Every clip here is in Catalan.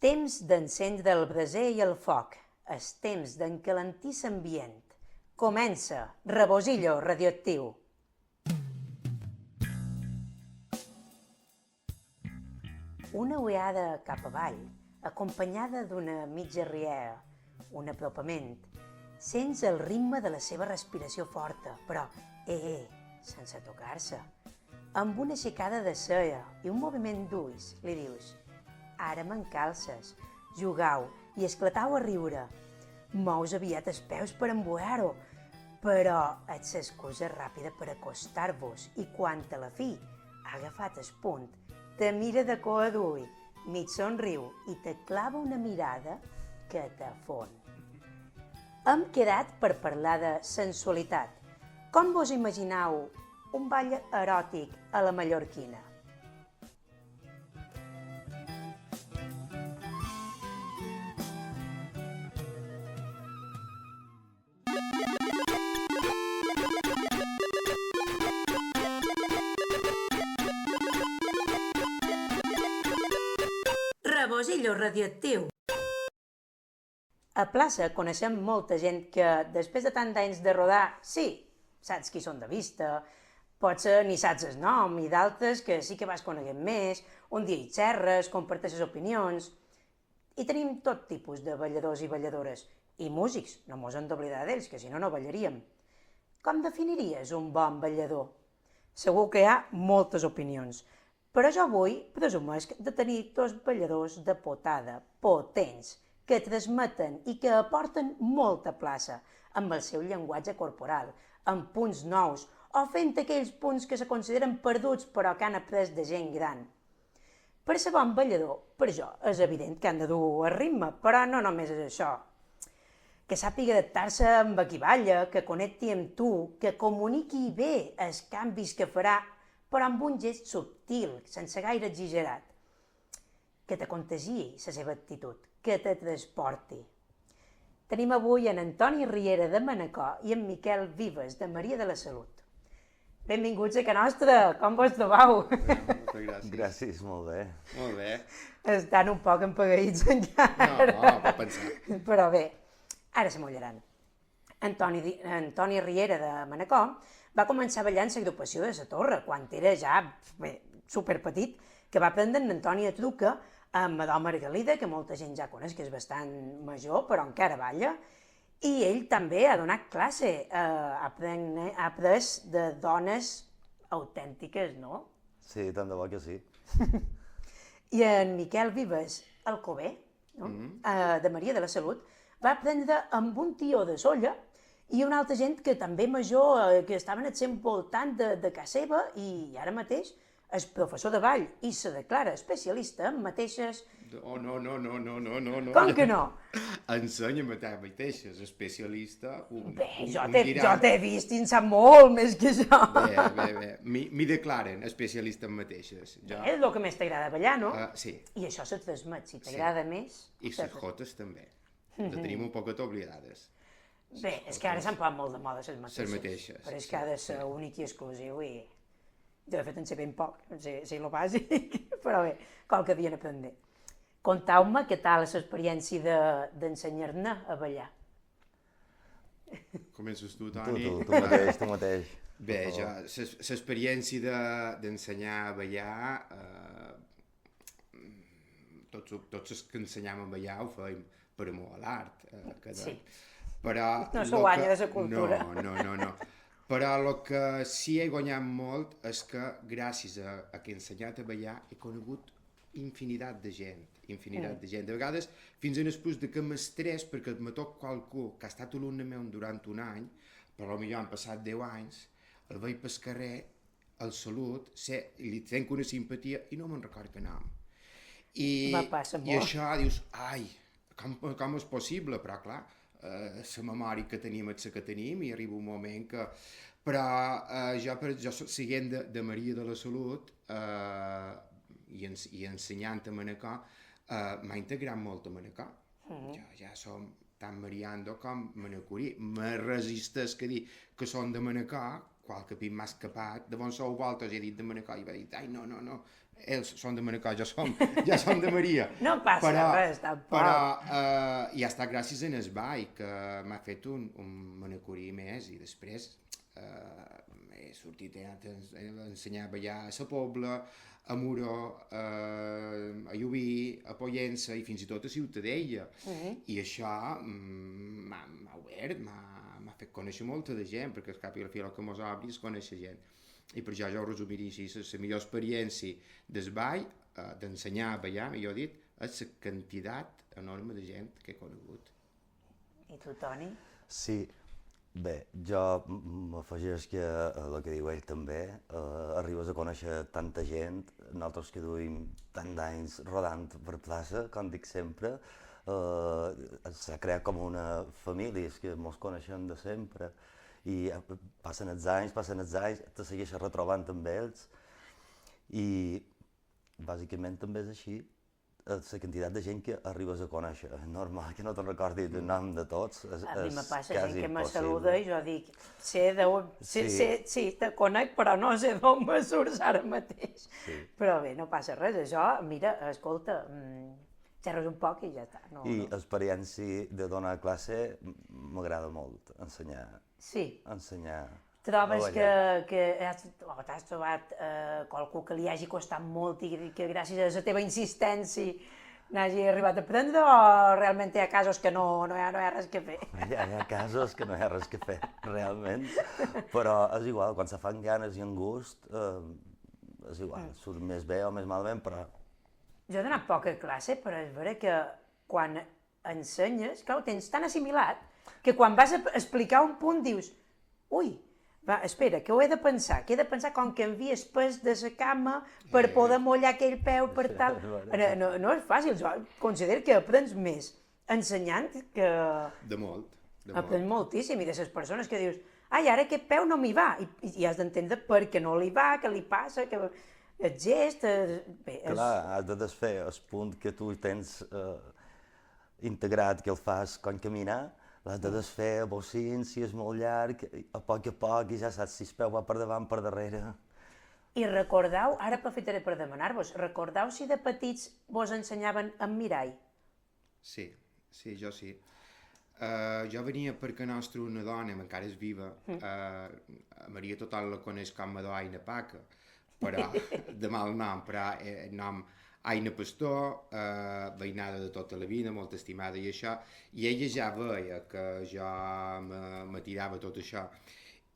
Temps d'encendre el braser i el foc. És temps d'encalentir l'ambient. Comença Rebosillo radioactiu. Una ullada cap avall, acompanyada d'una mitja riera, un apropament. Sents el ritme de la seva respiració forta, però, sense tocar-se. Amb una aixecada de cella i un moviment d'ulls, li dius: «Ara m'encalces, jugau i esclatau a riure. Mous aviat els peus per embuar-ho, però ets l'excusa ràpida per acostar-vos i quan a la fi ha agafat el punt, te mira de cua d'ull, mig somriu i te clava una mirada que t'afon. Hem quedat per parlar de sensualitat. Com vos imagineu un ball eròtic a la mallorquina? Rebosillo radioactiu. A plaça coneixem molta gent que, després de tant d'anys de rodar, sí, saps qui són de vista, potser ni saps el nom, i d'altres que sí que vas coneguent més, un dia hi xerres, comparteixes opinions. I tenim tot tipus de balladors i balladores, i músics, no mos hem d'oblidar d'ells, que si no, no ballaríem. Com definiries un bon ballador? Segur que hi ha moltes opinions, però jo vull presumesc de tenir dos balladors de potada, potents, que transmeten i que aporten molta plaça amb el seu llenguatge corporal, amb punts nous o fent aquells punts que se consideren perduts però que han après de gent gran. Per ser bon ballador, per jo, és evident que han de dur el ritme, però no només és això. Que sàpiga adaptar-se amb qui balla, que connecti amb tu, que comuniqui bé els canvis que farà, però amb un gest subtil, sense gaire exagerat. Que te contagiï la seva actitud, que te transporti. Tenim avui en Antoni Riera de Manacor i en Miquel Vives de Maria de la Salut. Benvinguts a casa nostra, com vos trobeu? Moltes gràcies. Gràcies, molt bé. Molt bé. Estan un poc empagadits encara. No, pot pensar. Però bé, ara se mullaran. Antoni Riera de Manacor va començar ballant l'agrupació de la Torre, quan era ja superpetit, que va aprendre en Antònia Truca amb Adó Margalida, que molta gent ja coneix, que és bastant major, però encara balla, i ell també ha donat classe, ha après de dones autèntiques, no? Sí, tant de bo que sí. I en Miquel Vives Alcover, no? De Maria de la Salut, va aprendre amb un tio de Solla i una altra gent que també major, que estaven al seu voltant de casa seva, i ara mateix és professor de ball i se declara especialista en mateixes... Oh, no. Com que no? Ensenya-me tu mateixes, especialista. Bé, jo t'he vist i en sap molt més que jo. Bé. M'hi declaren especialista en mateixes. És el que més t'agrada ballar, no? Sí. I això se transmet, si t'agrada més... I les jotes també. Les tenim un poquet oblidades. Bé, és que ara s'han posat molt de moda les mateixes. Però és que ha de ser únic i exclusiu i... Jo, de fet, en sé ben poc, sé lo bàsic, però bé, qualque dia n'aprendré. Contau-me què tal l'experiència d'ensenyar-ne a ballar. Comences tu, Toni? Tu mateix. Bé, ja, l'experiència d'ensenyar a ballar, tots els que ensenyam a ballar ho feim per amor a l'art. Sí. Però no s'ho guanya de la cultura. No. Però el que sí he guanyat molt és que gràcies a que he ensenyat a ballar he conegut infinitat de gent. De vegades fins en el punt de que m'estrès perquè me toc qualcú que ha estat alumne meu durant un any, però potser han passat 10 anys, el veig pel carrer, el salut, li tenc una simpatia i no me'n record que nom. I això dius, ai, com és possible? Però clar, la memòria que tenim és la que tenim i arriba un moment que... Però jo siguent de Maria de la Salut i ensenyant a Manacor, m'ha integrat molt a Manacor. Jo ja som tan mariando com manacorí. Me resisteix que dir que són de Manacor qualque pit m'ha escapat, de bon sou voltes he dit de Manacor i va dir, ai, no, ells són de Manacor, ja som de Maria. No passa res, tampoc. Però ja està gràcies a Nesbai, que m'ha fet un manacorí més, i després he sortit, he ensenyar a ballar a la Pobla, a Muro, a Llubí, a Pollença i fins i tot a Ciutadella. I això m'ha obert, m'ha fet conèixer molta de gent, perquè al cap i a la fi el que mos obri és conèixer gent. I per això jo ho resumiria així, la millor experiència del ball, d'ensenyar a ballar, millor dit, és la quantitat enorme de gent que he conegut. I tu, Toni? Sí, bé, jo m'afegeix que el que diu ell també, arribes a conèixer tanta gent, nosaltres que duim tant d'anys rodant per plaça, com dic sempre, s'ha creat com una família, és que mos coneixem de sempre, i passen els anys, te segueixes retrobant amb ells, i bàsicament també és així, la quantitat de gent que arribes a conèixer. És normal que no te'n recordis el nom de tots, és A mi me passa gent que me impossible. saluda i jo dic, sí, te conec, però no sé d'on me surts ara mateix. Sí. Però bé, no passa res, això, mira, escolta, xerres un poc i ja està. I l'experiència de donar classe m'agrada molt, ensenyar. Sí. a Trobes ballar. que t'has trobat qualcú que li hagi costat molt i que gràcies a la teva insistència n'hagi arribat a aprendre, o realment hi ha casos que no hi ha res que fer? Hi ha casos que no hi ha res que fer, realment, però és igual, quan se fan ganes i en gust, és igual, surt més bé o més malament, però... Jo he donat poca classe, però és vera que quan ensenyes, clar, ho tens tan assimilat, que quan vas a explicar un punt dius, ui, va, espera, que ho he de pensar, com que envies pes de la cama per poder mullar aquell peu per tal... No és fàcil, jo considero que aprens més ensenyant que... De molt. Aprens moltíssim, i de les persones que dius, ai, ara aquest peu no m'hi va, i has d'entendre per què no li va, què li passa, que el gest... Bé, Clar, has de desfer el punt que tu tens integrat, que el fas quan caminar, l'has de desfer a bocins, si és molt llarg, a poc, i ja saps si el peu va per davant, per darrere. I recordeu, ara aprofitaré per demanar-vos, recordeu si de petits vos ensenyaven amb mirall? Sí, jo sí. Jo venia perquè nostra una dona, encara és viva, Maria tothom la coneix com a Aina Paca, però de mal nom, però el nom Aina Pastor, veïnada de tota la vida, molt estimada i això, i ella ja veia que jo me tirava tot això.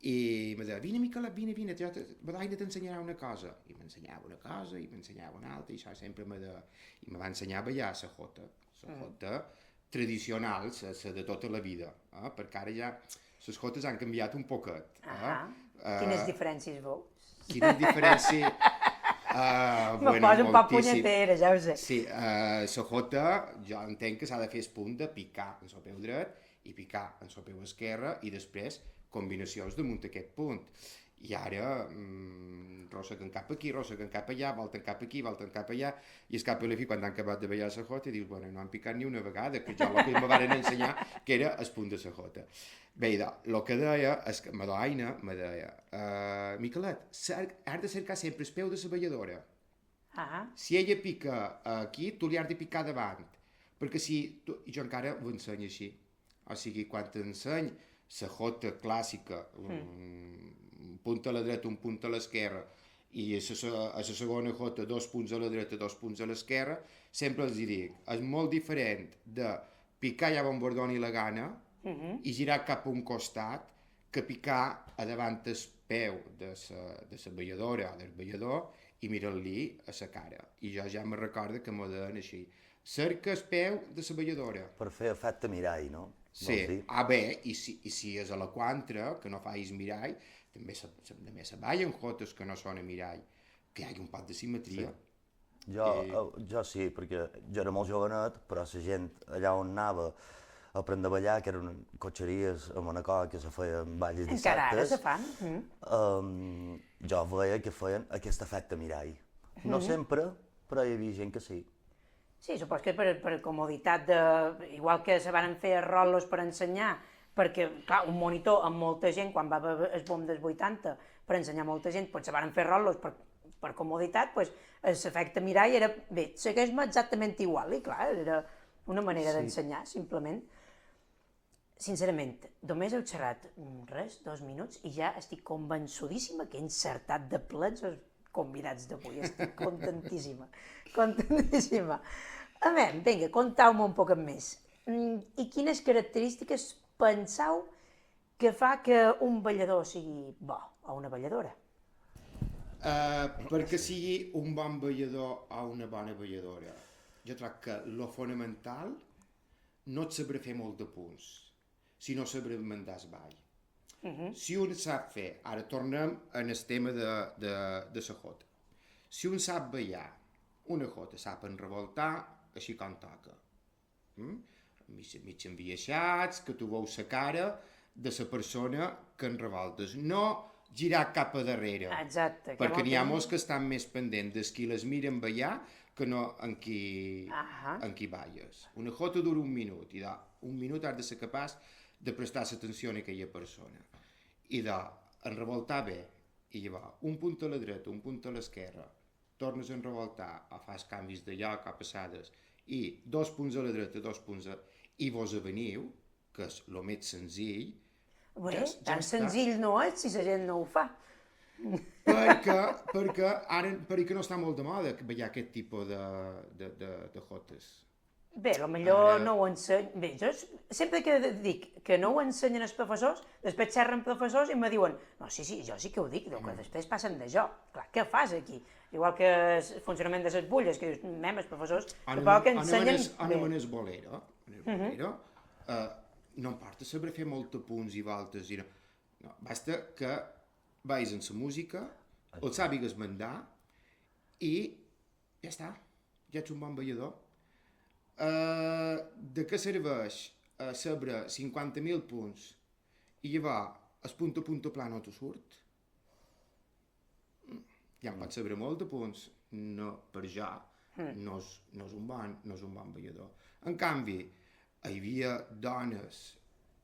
I em deia, vine Miquelet, vine, Aina t'ensenyarà una cosa. I m'ensenyava una cosa, i m'ensenyava una altra, i això sempre me va ensenyar a ballar la jota tradicional, la de tota la vida, perquè ara ja les jotes han canviat un poquet. Quines diferències veus? Quina diferència... Me poso un poc punyetera, ja ho sé. Sí, la jota, jo entenc que s'ha de fer el punt de picar en el peu dret i picar en el peu esquerre i després combinacions damunt aquest punt. I ara, rossa que en cap aquí, rossa que en cap allà, volta en cap aquí, volta en cap allà, i es cap a la fi, quan han acabat de ballar la jota, dius, bueno, no han picat ni una vegada, que jo el que me van ensenyar que era el punt de la jota. Bé, el que deia és que Aina me deia, Miquelet, has de cercar sempre el peu de la balladora. Si ella pica aquí, tu li has de picar davant, perquè si... I jo encara ho ensenyo així. O sigui, quan t'enseny la jota clàssica, un punt a la dreta, un punt a l'esquerra, i a la segona jota 2 punts a la dreta, 2 punts a l'esquerra, sempre els dic, és molt diferent de picar ja on vos doni la gana i girar cap a un costat que picar a davant el peu de la balladora o del ballador i mirar-li a la cara. I jo ja me recordo que m'ho deien així. Cerca el peu de la balladora. Per fer efecte mirall, no? Sí, bé, i si és a la quantra, que no facis mirall, també se ballen jotes que no són a mirall, que hi hagi un poc de simetria. Sí. Jo sí, perquè jo era molt jovenet, però la gent allà on anava a aprendre a ballar, que eren cotxeries a Manacor, que se feien balls dissabtes... Encara ara se fan? Jo veia que feien aquest efecte mirall. No sempre, però hi havia gent que sí. Sí, supos que per comoditat de... Igual que se van fer rolos per ensenyar perquè, clar, un monitor amb molta gent, quan va haver el boom dels 80, per ensenyar molta gent, doncs se van fer rotllos per comoditat, doncs l'efecte mirall era, bé, segueix-me exactament igual, i clar, era una manera d'ensenyar, simplement. Sincerament, només heu xerrat 2 minuts, i ja estic convençudíssima que he encertat de plets els convidats d'avui. Estic contentíssima, contentíssima. A veure, vinga, contau-me un poc més. I quines característiques penseu que fa que un ballador sigui bo, o una balladora? Perquè sigui un bon ballador o una bona balladora, jo trobo que lo fonamental no et sabrà fer molt de punts, sinó sabrà mandar el ball. Si un sap fer, ara tornem en el tema de la jota, si un sap ballar una jota, sap enrevoltar així com toca, mig enviaixats, que tu veus la cara de la persona que enrevoltes, no girar cap a darrere. Exacte. Perquè n'hi ha molts que estan més pendents dels qui les miren ballar que no en qui balles. Una jota dura un minut, i un minut has de ser capaç de prestar atenció a aquella persona. I enrevoltar bé, i llavors un punt a la dreta, un punt a l'esquerra, tornes a enrevoltar, o fas canvis de lloc o passades, i 2 punts a la dreta, 2 punts a... i vos aveniu, que és el més senzill. Bé, tan senzill no és si la gent no ho fa. Perquè no està molt de moda ballar aquest tipus de jotes. Bé, potser no ho ensenyen... Bé, jo sempre que dic que no ho ensenyen els professors, després xerren professors i me diuen no, sí, jo sí que ho dic, que després passen de jo. Clar, què fas aquí? Igual que el funcionament de les bulles, que dius, els professors tampoc ensenyen... Anem en el bolero. No importa saber fer molts punts i voltes, no, basta que vagis en la música, el sàpigues mandar i ja està, ja ets un bon ballador. De què serveix saber 50.000 punts i llavors el punt a punt pla no te surt? Ja em pots saber molt de punts, no, per jo no és un bon ballador. En canvi, hi havia dones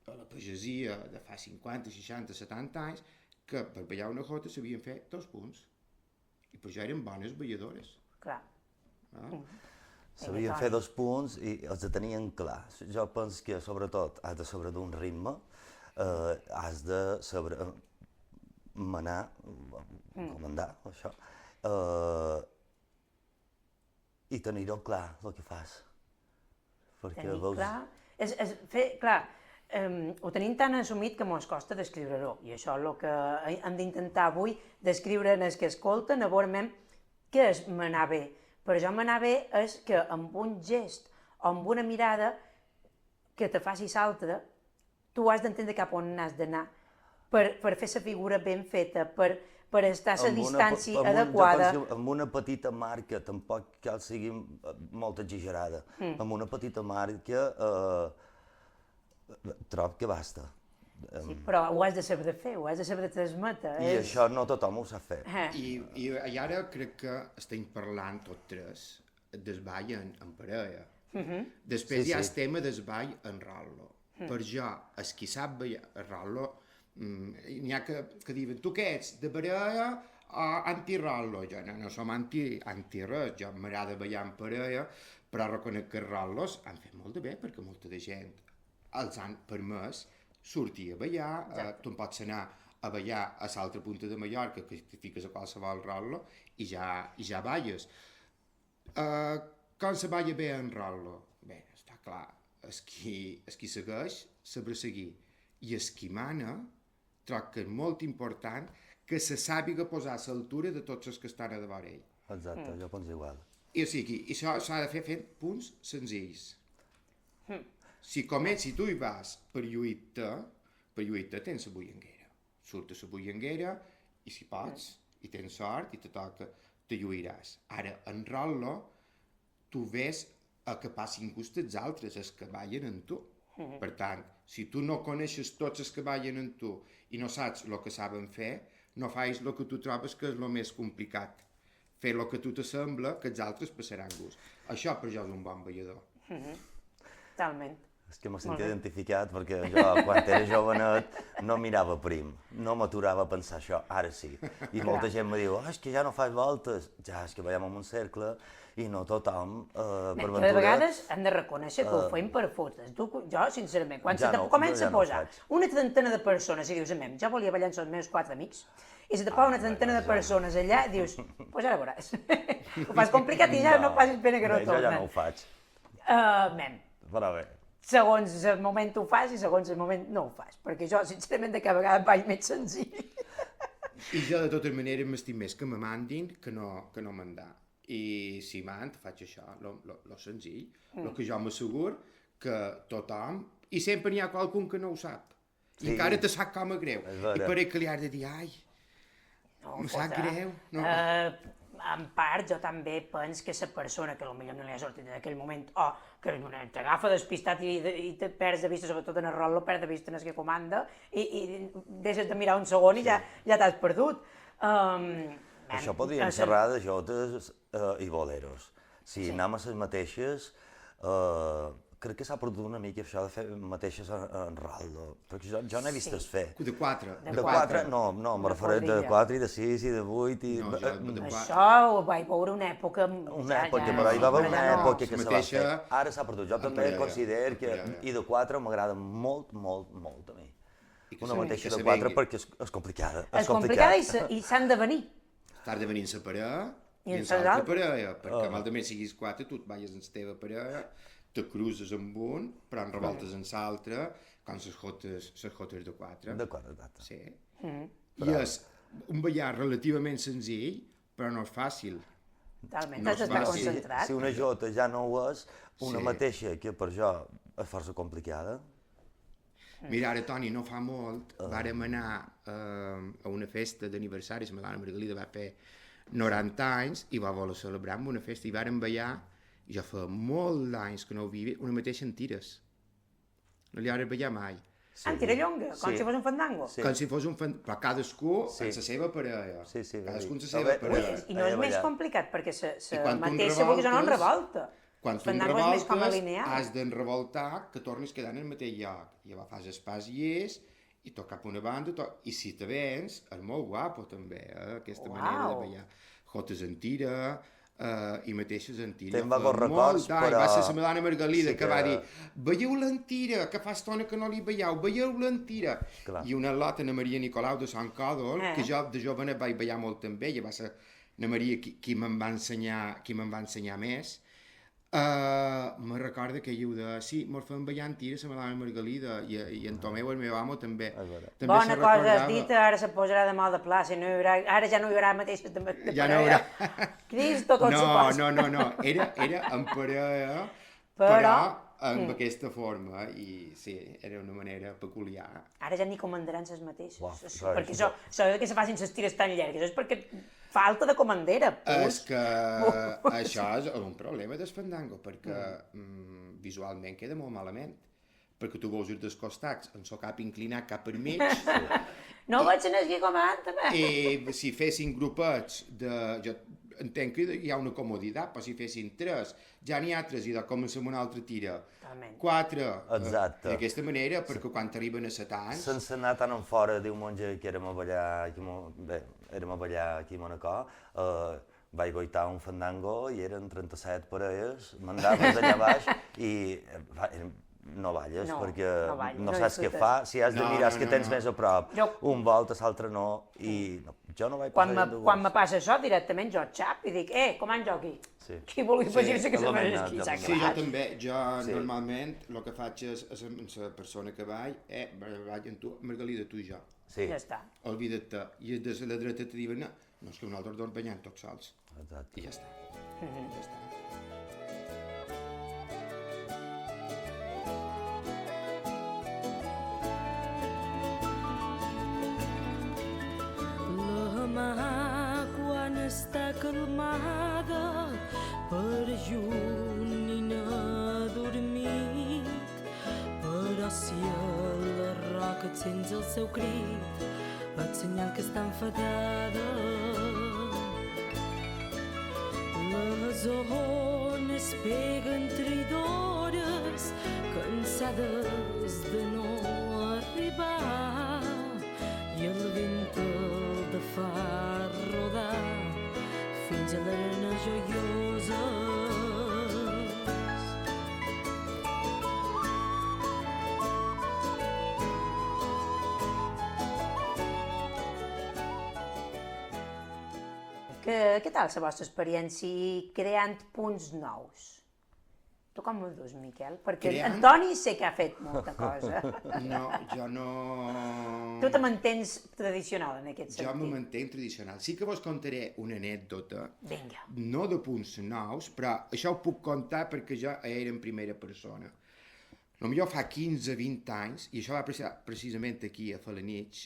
a la pagesia de fa 50, 60, 70 anys que per ballar una jota sabien fer 2 punts i per això eren bones balladores. Clar. Sabien fer 2 punts i els tenien clar. Jo penso que sobretot has de saber d'un ritme, has de saber manar, comandar, això, i tenir-ho clar, el que fas. Tenir clar, clar, ho tenim tan assumit que mos costa descriure-ho, i això és el que hem d'intentar avui, descriure en els que escolten, a veure què és manar bé. Per això manar bé és que amb un gest o amb una mirada que te faci l'altre, tu has d'entendre cap on has d'anar per fer la figura ben feta, per estar a la distància adequada. Amb una petita marca, tampoc cal sigui molt exagerada, amb una petita marca trobo que basta. Sí, però ho has de saber fer, ho has de saber transmetre. I això no tothom ho sap fer. I ara crec que estem parlant tots tres del ball en parella. Després hi ha el tema del ball en rol·lo. Per jo, el qui sap ballar en rol·lo, n'hi ha que diuen, tu què ets, de parella o anti-rol·lo? Jo no som anti-res, jo m'agrada ballar en parella, però reconec que els rol·los han fet molt de bé perquè molta de gent els han permès sortir a ballar, tu en pots anar a ballar a l'altra punta de Mallorca, que te fiques a qualsevol rol·lo i ja balles. Com se balla bé en rol·lo? Bé, està clar, el qui segueix sabrà seguir, i el qui mana trobo que és molt important que se sàpiga posar a l'altura de tots els que estan a davant ell. Exacte, jo penso igual. I o sigui, això s'ha de fer fent punts senzills. Si tu hi vas per lluir-te tens la bullanguera. Surt a la bullanguera i si pots, i tens sort i te toca, te lluiràs. Ara, en rol·lo, tu ves a que passin gust els altres, els que ballen amb tu. Per tant, si tu no coneixes tots els que ballen amb tu i no saps el que saben fer, no fais el que tu trobes que és el més complicat. Fer el que tu te sembla que els altres passaran gust. Això per jo és un bon ballador. Totalment. És que m'he sentit identificat perquè jo, quan era jovenet, no mirava prim, no m'aturava a pensar això, ara sí. I molta gent me diu, és que ja no fas voltes, ja, és que veiem en un cercle i no tothom, per ventura... De vegades hem de reconèixer que ho fem per fotes. Jo, sincerament, quan Ja se te no, comença jo ja a no ho posar faig. una trentena de persones i dius, jo volia ballar amb els meus 4 amics, i se te posa una trentena de persones allà i dius, pues ara veuràs. Ho fas complicat i ja no passis pena que no Bé, jo ja no tornen. ho faig, però bé. Segons el moment ho fas i segons el moment no ho fas, perquè jo, sincerament, de cada vegada vaig més senzill. I jo, de totes maneres, m'estic més que me mandin que no mandar. I si mand, faig això, lo senzill, el que jo m'assegur que tothom, i sempre n'hi ha qualcun que no ho sap, i Sí. encara te sap com a greu, És vera. i per que li has de dir, ai, em sap greu. No. En part, jo també penso que la persona que potser no li ha sortit en aquell moment, o que t'agafa despistat i te perds de vista, sobretot en el rol, lo perds de vista en el que comanda, i deixes de mirar un segon i ja t'has perdut. Això podríem xerrar de jotes i boleros. Si anem a les mateixes, crec que s'ha perdut una mica això de fer mateixes en raldo, perquè jo n'he vist fer. De 4. De 4, no, me referent de quadrilla. 4 i de 6 i de 8 i... No, jo de 4. Això ho vaig veure una època... Una època, però hi va haver una època que se va mateixa- fer. Ara s'ha perdut. Jo també parella, considero que... parella. I de 4 m'agrada molt, molt, molt a mi. I que Una se- mateixa que de se 4 vengui. perquè és complicada. És complicada i s'han de venir. T'has de venir en sa parella I i en en sa l'altra altra. parella, perquè malament siguis 4, tu et vayes en la teva parella, te cruces amb un, però en revoltes en l'altre, com les jotes de 4. De 4, exacte. Sí. I és un ballar relativament senzill, però no és fàcil. Totalment, No has és d'estar fàcil. concentrat. Si una jota ja no ho és, una Sí. mateixa que per jo és força complicada, Mira, ara, Toni, no fa molt, vàrem anar a una festa d'aniversari, la Madonna Margalida va fer 90 anys i va voler celebrar amb una festa i vàrem ballar, i jo fa molt d'anys que no ho havia, una mateixa en tires. No li hauré ballar mai. En tirallonga, com Sí. si fos un fandango. Sí. Com si fos un fan... Però cadascú Sí. en la seva parella. Sí, sí, Cadascú en la a seva veure, parella. ui, I no és Allà més ballar. complicat, perquè I la quan tu mateixa vulguis o no en revoltes- revolta. Quan El tu en fandango és més com a revoltes, lineal. has d'enrevoltar que tornis quedant en el mateix lloc. I llavors fas el pas i és, i toc cap a una banda, i si te vens, és molt guapo també, aquesta manera de Uau. ballar. Jotes en tira, i mateixes en tira. Te'n va Fa córrer molt cors, d'anys, però- va ser la Madonna Margalida sí que que- va dir veieu-la en tira, que fa estona que no li veieu, veieu-la en tira. Clar. I una lota, na Maria Nicolau de Sant Còdol, que jo de jovenet vaig ballar molt amb ella, va ser na Maria qui me'n va ensenyar més. Me recorda que diu de sí, mos fem ballar en tira la Madonna Margalida i en Tomeu, el meu amo, també. També Bona se cosa has recordava. dit, ara se posarà de moda plaça, ara ja no hi haurà mateix de Ja no hi parella. haurà. Cristo, com se No, posa. no, era en parella, Però- però amb aquesta forma, i sí, era una manera peculiar. Ara ja ni comandaran les mateixes, Uau, perquè això- això que se facin les tires tan llargues és perquè falta de comandera. És que això és un problema del fandango, perquè visualment queda molt malament. Perquè tu veus els dos costats, en el cap inclinat cap per mig, No vaig anar aquí comanda, i si fessin grupets jo entenc que hi ha una comoditat, però si fessin 3, ja n'hi ha 3 i de comencem una altra tira. Totalment. 4, Exacte. d'aquesta manera, perquè quan arriben a 7 anys... sense anar tan en fora, diumenge que érem a ballar aquí, érem a ballar aquí a Manacor, vaig goitar un fandango i eren 37 parelles, mandaves allà baix i no balles, No, perquè no balles, no no saps què disfrutes. fa, si has de No, mirar no, que no, tens no. més a prop, un volta, l'altre no, i no, jo no vaig Quan passar gent de quan me gust. passa això, directament jo xap i dic, com en jo aquí? Sí. Qui vulgui afegir-se que se eliminat, m'hagi ja s'ha eliminat. Sí, jo acabat. també. Jo Sí. normalment el que faig és amb la persona que vaig, vaig amb tu, Margalida, tu i jo. Sí, Ja està. Oblida't-te. I des de la dreta te diuen, no, és que nosaltres dos banyem tots sols. exacte. I ja està. Ja està. La mà quan està calmada per junt i n'ha dormit, però si a la roca et sents el seu crit, et senyal que està enfadada. Les ones peguen traïdores, cansades cansades de no arribar i el vent el de fa rodar fins a l'arena joiosa. Què tal la vostra experiència creant punts nous? Tu com ho dus, Miquel? Perquè Creant? Antoni sé que ha fet molta cosa. No, jo no... Tu te mantens tradicional en aquest Jo me sentit. mantenc tradicional. Sí que vos contaré una anècdota, Vinga. no de punts nous, però això ho puc contar perquè jo era en primera persona. Potser fa 15-20 anys, i això va precisament aquí a Felanitx,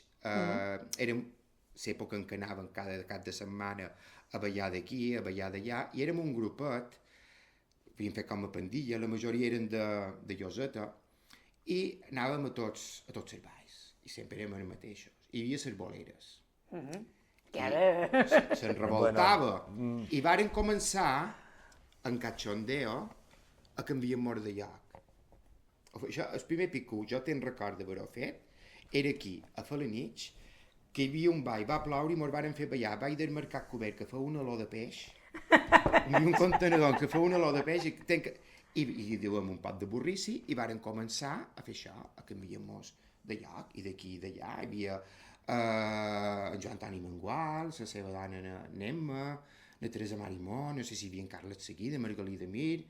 érem l'època en què anàvem cada cap de setmana a ballar d'aquí, a ballar d'allà, i érem un grupet, havíem fet com a pandilla, la majoria eren de Lloseta, i anàvem a tots els balls, i sempre érem els mateixos. Hi havia les boleres. Que ara... Se'n revoltava. I varen començar, en cachondeo, a canviar molt de lloc. Això, el primer picú, jo te'n record d'haver-ho fet, era aquí, a Felanitx, que hi havia un ball, va ploure i mos varen fer ballar, ball del Mercat Cobert, que fa una olor de peix, i un contenedor que fa una olor de peix, i diuen un pot de burrici, i varen començar a fer això, a canviar-nos de lloc, i d'aquí i d'allà. Hi havia en Joan Antoni Mangual, la seva dona Nemma, la Teresa Marimó, no sé si hi havia en Carles Seguida, Margalida Mir,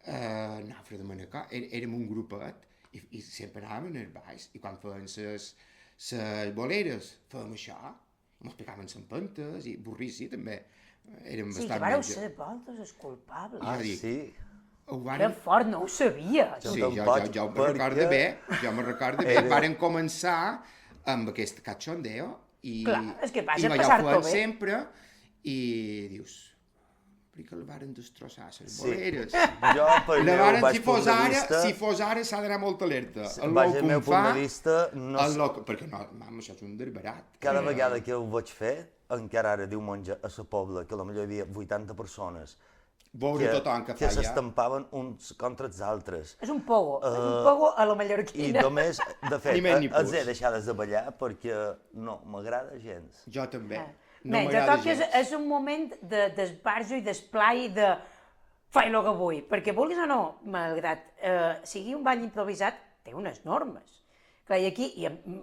Nafra de Manacor, érem un grupet, i sempre anàvem als balls, i quan feien les boleres, fèiem això, ens picaven les empentes, i burrici també, érem Sí, que bastant vareu menys... ser vosaltres els culpables. Ja dic. Sí? Ho Que varen... fort, no ho sabia. Sí, te'n jo pots, me recordo bé, Era- varen començar amb aquest cachondeo i, Clar, és que vas i a allò ho passar-t'ho feien bé. sempre i dius, per què el varen destrossar, les Sí. boleres? Jo, pel La meu varen, baix si punt fos de ara, vista, si fos ara s'ha d'anar molt alerta. baix el meu punt de vista, no Perquè no, mam, això és un derbarat. cada vegada que ho vaig fer, encara ara diumenge a la Pobla, que potser hi havia 80 persones, Veure tothom que que fa ja. s'estampaven uns contra els altres. És un pogo a la I mallorquina. només, de fet, Ni més ni els plus. he deixades de ballar perquè no m'agrada gens. Jo també. Bé, jo m'agrada crec que gens. és un moment d'esbarjo i d'esplai de faig el que vull, perquè vulguis o no, malgrat sigui un ball improvisat, té unes normes. Clar, i aquí,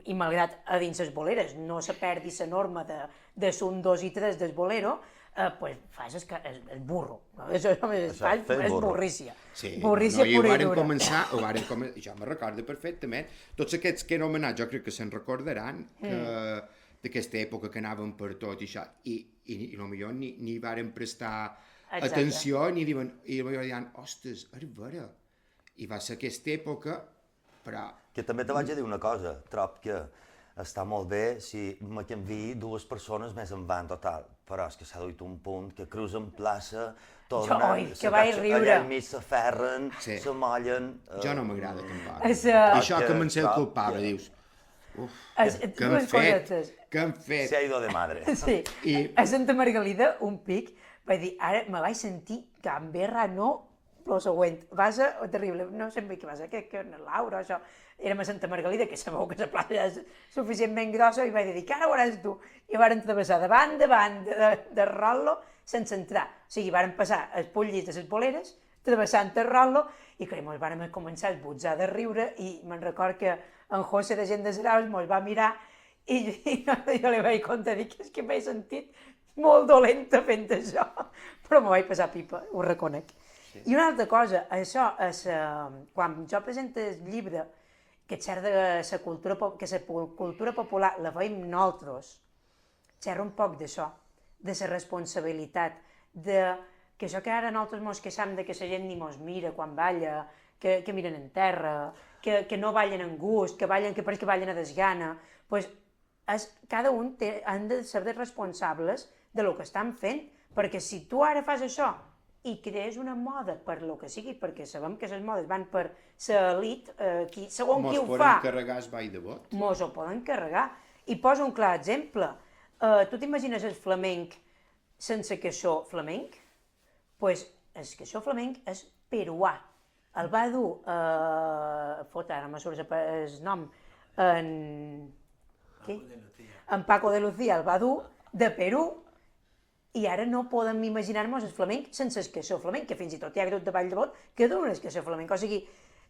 i malgrat a dins les boleres no se perdi la norma de un, dos i tres del bolero, pues fas el burro. No? Això fer és burro. burrícia. Sí, Burrícia i ho pura i varen dura. començar, jo me recordo perfectament, tots aquests que he anomenat jo crec que se'n recordaran d'aquesta època que anàvem per tot i això, i potser ni varen prestar Exacte. atenció, ni diuen, i potser diuen, ostres, és vera. I va ser aquesta època, però Que també te vaig a dir una cosa, trob que està molt bé si me canviï dues persones més en van total, però és que s'ha duit un punt que cruzen plaça, tornen, Oi, que vaig riure. allà enmig s'aferren, Sí. se mollen... jo no m'agrada tampoc. És, I això que que me'n sé el clar, culpable, ja. dius, què han Dues fet? cosetes. Què han fet? Se ha ido de madre. Sí, a Santa Margalida, un pic, vaig dir, ara me vaig sentir gamberra, no, lo següent, va ser terrible, no sé bé què va ser, que Laura, això, érem a Santa Margalida, que sabeu que la plaça és suficientment grossa, i vaig dir, que ara veuràs tu, i varen travessar davant de Rollo, sense entrar, o sigui, varen passar els pollis de les boleres, travessant el Rollo, i que ens vàrem començar a esbotzar de riure, i me'n record que en José de Gent de Seraus mos va mirar, i jo li vaig contar, dic, és que m'he sentit molt dolenta fent això, però m'ho vaig passar pipa, ho reconec. Sí. I una altra cosa, això, quan jo presento el llibre, que xerra de la cultura popular la veiem nosaltres, xerra un poc d'això, de la responsabilitat, que això que ara nosaltres mos queixam de que la gent ni mos mira quan balla, que miren en terra, que no ballen en gust, que ballen que pareix que ballen a desgana, doncs cada un han de ser responsables de lo que estan fent, perquè si tu ara fas això i crees una moda per lo que sigui, perquè sabem que les modes van per l'elit, segons qui ho Mos fa, poden carregar el ball de bot. mos ho poden carregar. I poso un clar exemple. Tu t'imagines el flamenc sense queixó flamenc? Doncs el queixó flamenc és peruà. el va dur, ara no me surt el nom, en Paco de Lucía el va dur de Perú, i ara no podem imaginar-nos el flamenc sense esquaixó flamenc, que fins i tot hi ha grup de ball de bot que duen esquaixó flamenc, o sigui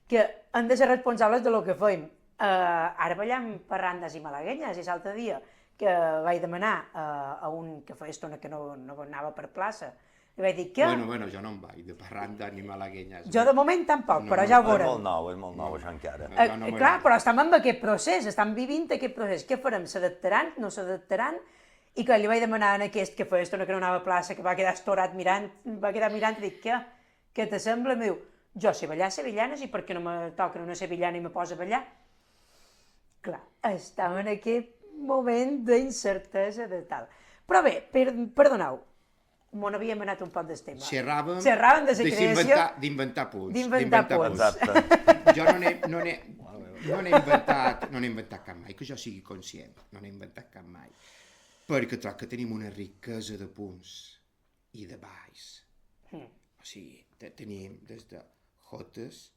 que han de ser responsables de lo que feim. Ara ballam parrandes i malaguenyes, i l'altre dia que vaig demanar a un que feia estona que no anava per plaça, li vaig dir que... Bueno, jo no em vaig de parranda ni malaguenyes. Jo de moment tampoc, però ja ho veurem. És molt nou això encara. Clar, però estem en aquest procés, estem vivint aquest procés. Què farem? S'adaptaran? No s'adaptaran? I que li vaig demanar a aquest que feia estona que no anava a plaça, que va quedar estorat mirant, i dic, què te sembla? I em diu, jo sé ballar sevillanes i per què no me toquen una sevillana i me posa a ballar? Clar, estem en aquest moment d'incertesa de tal. Però bé, perdoneu, m'on havíem anat un poc del tema. Xerràvem de la creació... D'inventar punts. D'inventar punts. Exacte. Jo no n'he inventat cap mai, que jo sigui conscient, no n'he inventat cap mai. Perquè troc que tenim una riquesa de punts i de balls. O sigui, tenim des de jotes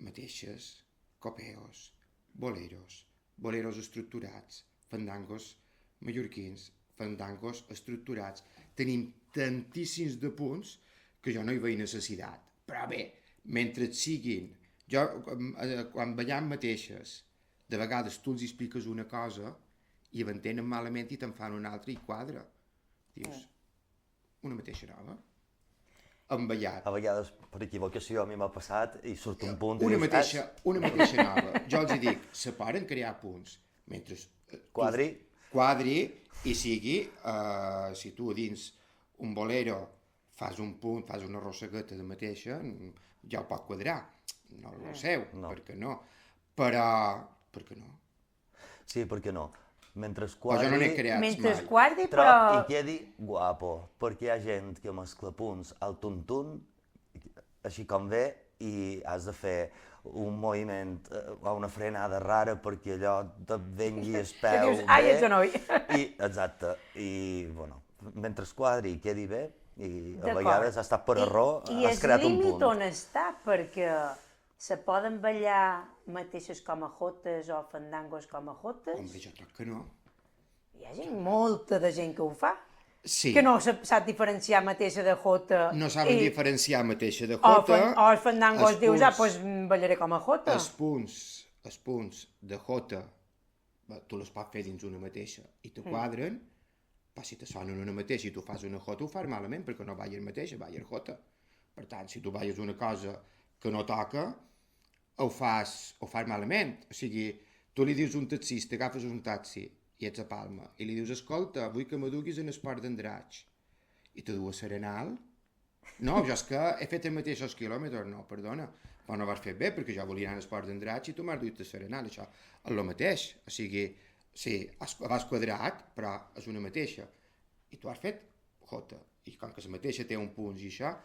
mateixes, copeos, boleros estructurats, fandangos mallorquins, fandangos estructurats. Tenim tantíssims de punts que jo no hi veig necessitat. Però bé, mentre siguin... Jo, quan ballam mateixes, de vegades tu els expliques una cosa i m'entenen malament i te'n fan una altra i quadra. Dius, una mateixa nova? Han ballat. A vegades, per equivocació, a mi m'ha passat i surt un punt Una i dius... mateixa nova. Jo els dic, se poden crear punts. Mentre quadri i sigui, si tu dins un bolero fas un punt, fas una rossegueta de mateixa, ja ho pot quadrar. No el seu, per què no? Però, per què no? Sí, per què no? Mentre jo no n'he creat mai. Quadri, però... I quedi guapo, perquè hi ha gent que mescla punts al tuntun, així com ve, i has de fer un moviment o una frenada rara perquè allò et vengui el peu dius, ai, el genoll. Exacte, i bueno, mentre quadri i quedi bé, i a vegades ha estat per error, has creat un punt. I el límit on està, perquè se poden ballar mateixes com a jotes o fandangos com a jotes? Home, jo crec que no. Hi ha molta de gent que ho fa. Sí. Que no sap diferenciar mateixa de jota. No saben diferenciar mateixa de jota. O els fandangos dius, doncs ballaré com a jota. Els punts de jota, tu els pots fer dins una mateixa i te quadren, però si te sonen una mateixa i tu fas una jota, ho fas malament, perquè no balles mateixa, balles jota. Per tant, si tu balles una cosa que no toca, ho fas malament. O sigui, tu li dius a un taxista, agafes un taxi i ets a Palma, i li dius, escolta, vull que m'aduguis en esport d'Andratx, i te du a Serenal? No, jo és que he fet els mateixos quilòmetres. No, perdona, però no vas fer bé, perquè jo volia anar a esport d'Andratx i tu m'has duit a Serenal, això és el mateix. O sigui, sí, vas quadrat, però és una mateixa. I tu has fet jota, i com que la mateixa té un punt i això,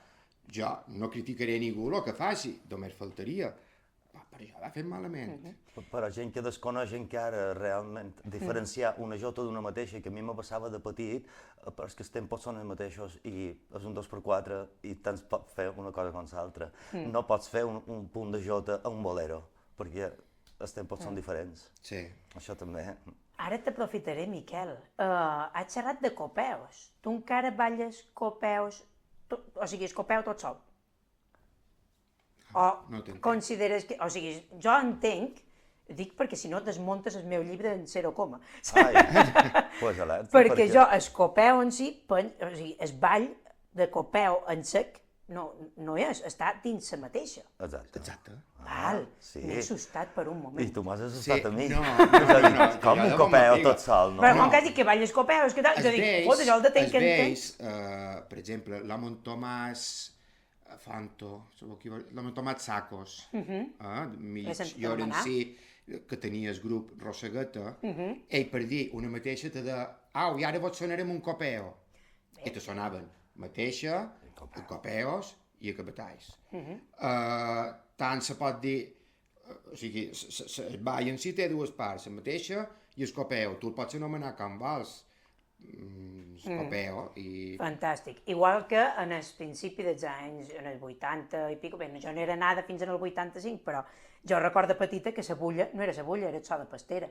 jo no criticaré ningú el que faci, només faltaria. Per això l'ha fet malament. Però gent que desconeix encara realment diferenciar una jota d'una mateixa, que a mi me passava de petit, però és que els tempos són els mateixos i és un 2x4 i tens pot fer una cosa com l'altra. No pots fer un punt de jota a un bolero, perquè els tempos són diferents. Sí. Això també. Ara t'aprofitaré, Miquel. Has xerrat de copeus. Tu encara balles copeus, o sigui, el copeu tot sol? O no consideres que... O sigui, jo entenc, dic perquè si no desmuntes el meu llibre en 0, Ai, pues alerta. perquè jo, el copeu en si, o sigui, el ball de copeu en sec, no és, està dins la mateixa. Exacte. Val, m'he assustat per un moment. I tu m'has assustat a mi. No, com un copeu tot sol, no? Però com que has dit que balles copeu, és que tal, jo dic, foda, jo el detenc que entenc. Per exemple, l'Amon Tomàs Fanto, l'Amon Tomàs Sacos, mig llorencí, que tenia el grup Rossegueta, ell per dir una mateixa te de, au, i ara vos sonarem un copeo. I te sonaven mateixa, copeos i acabatalls. Tant se pot dir, o sigui, el ball en si té dues parts, la mateixa i el copeu. Tu el pots anomenar com vols. copeo i... Fantàstic. Igual que en el principi dels anys, en els 80 i pico, bé, jo no era nada fins en el 85, però jo recordo de petita que la bulla no era la bulla, era el so de pastera.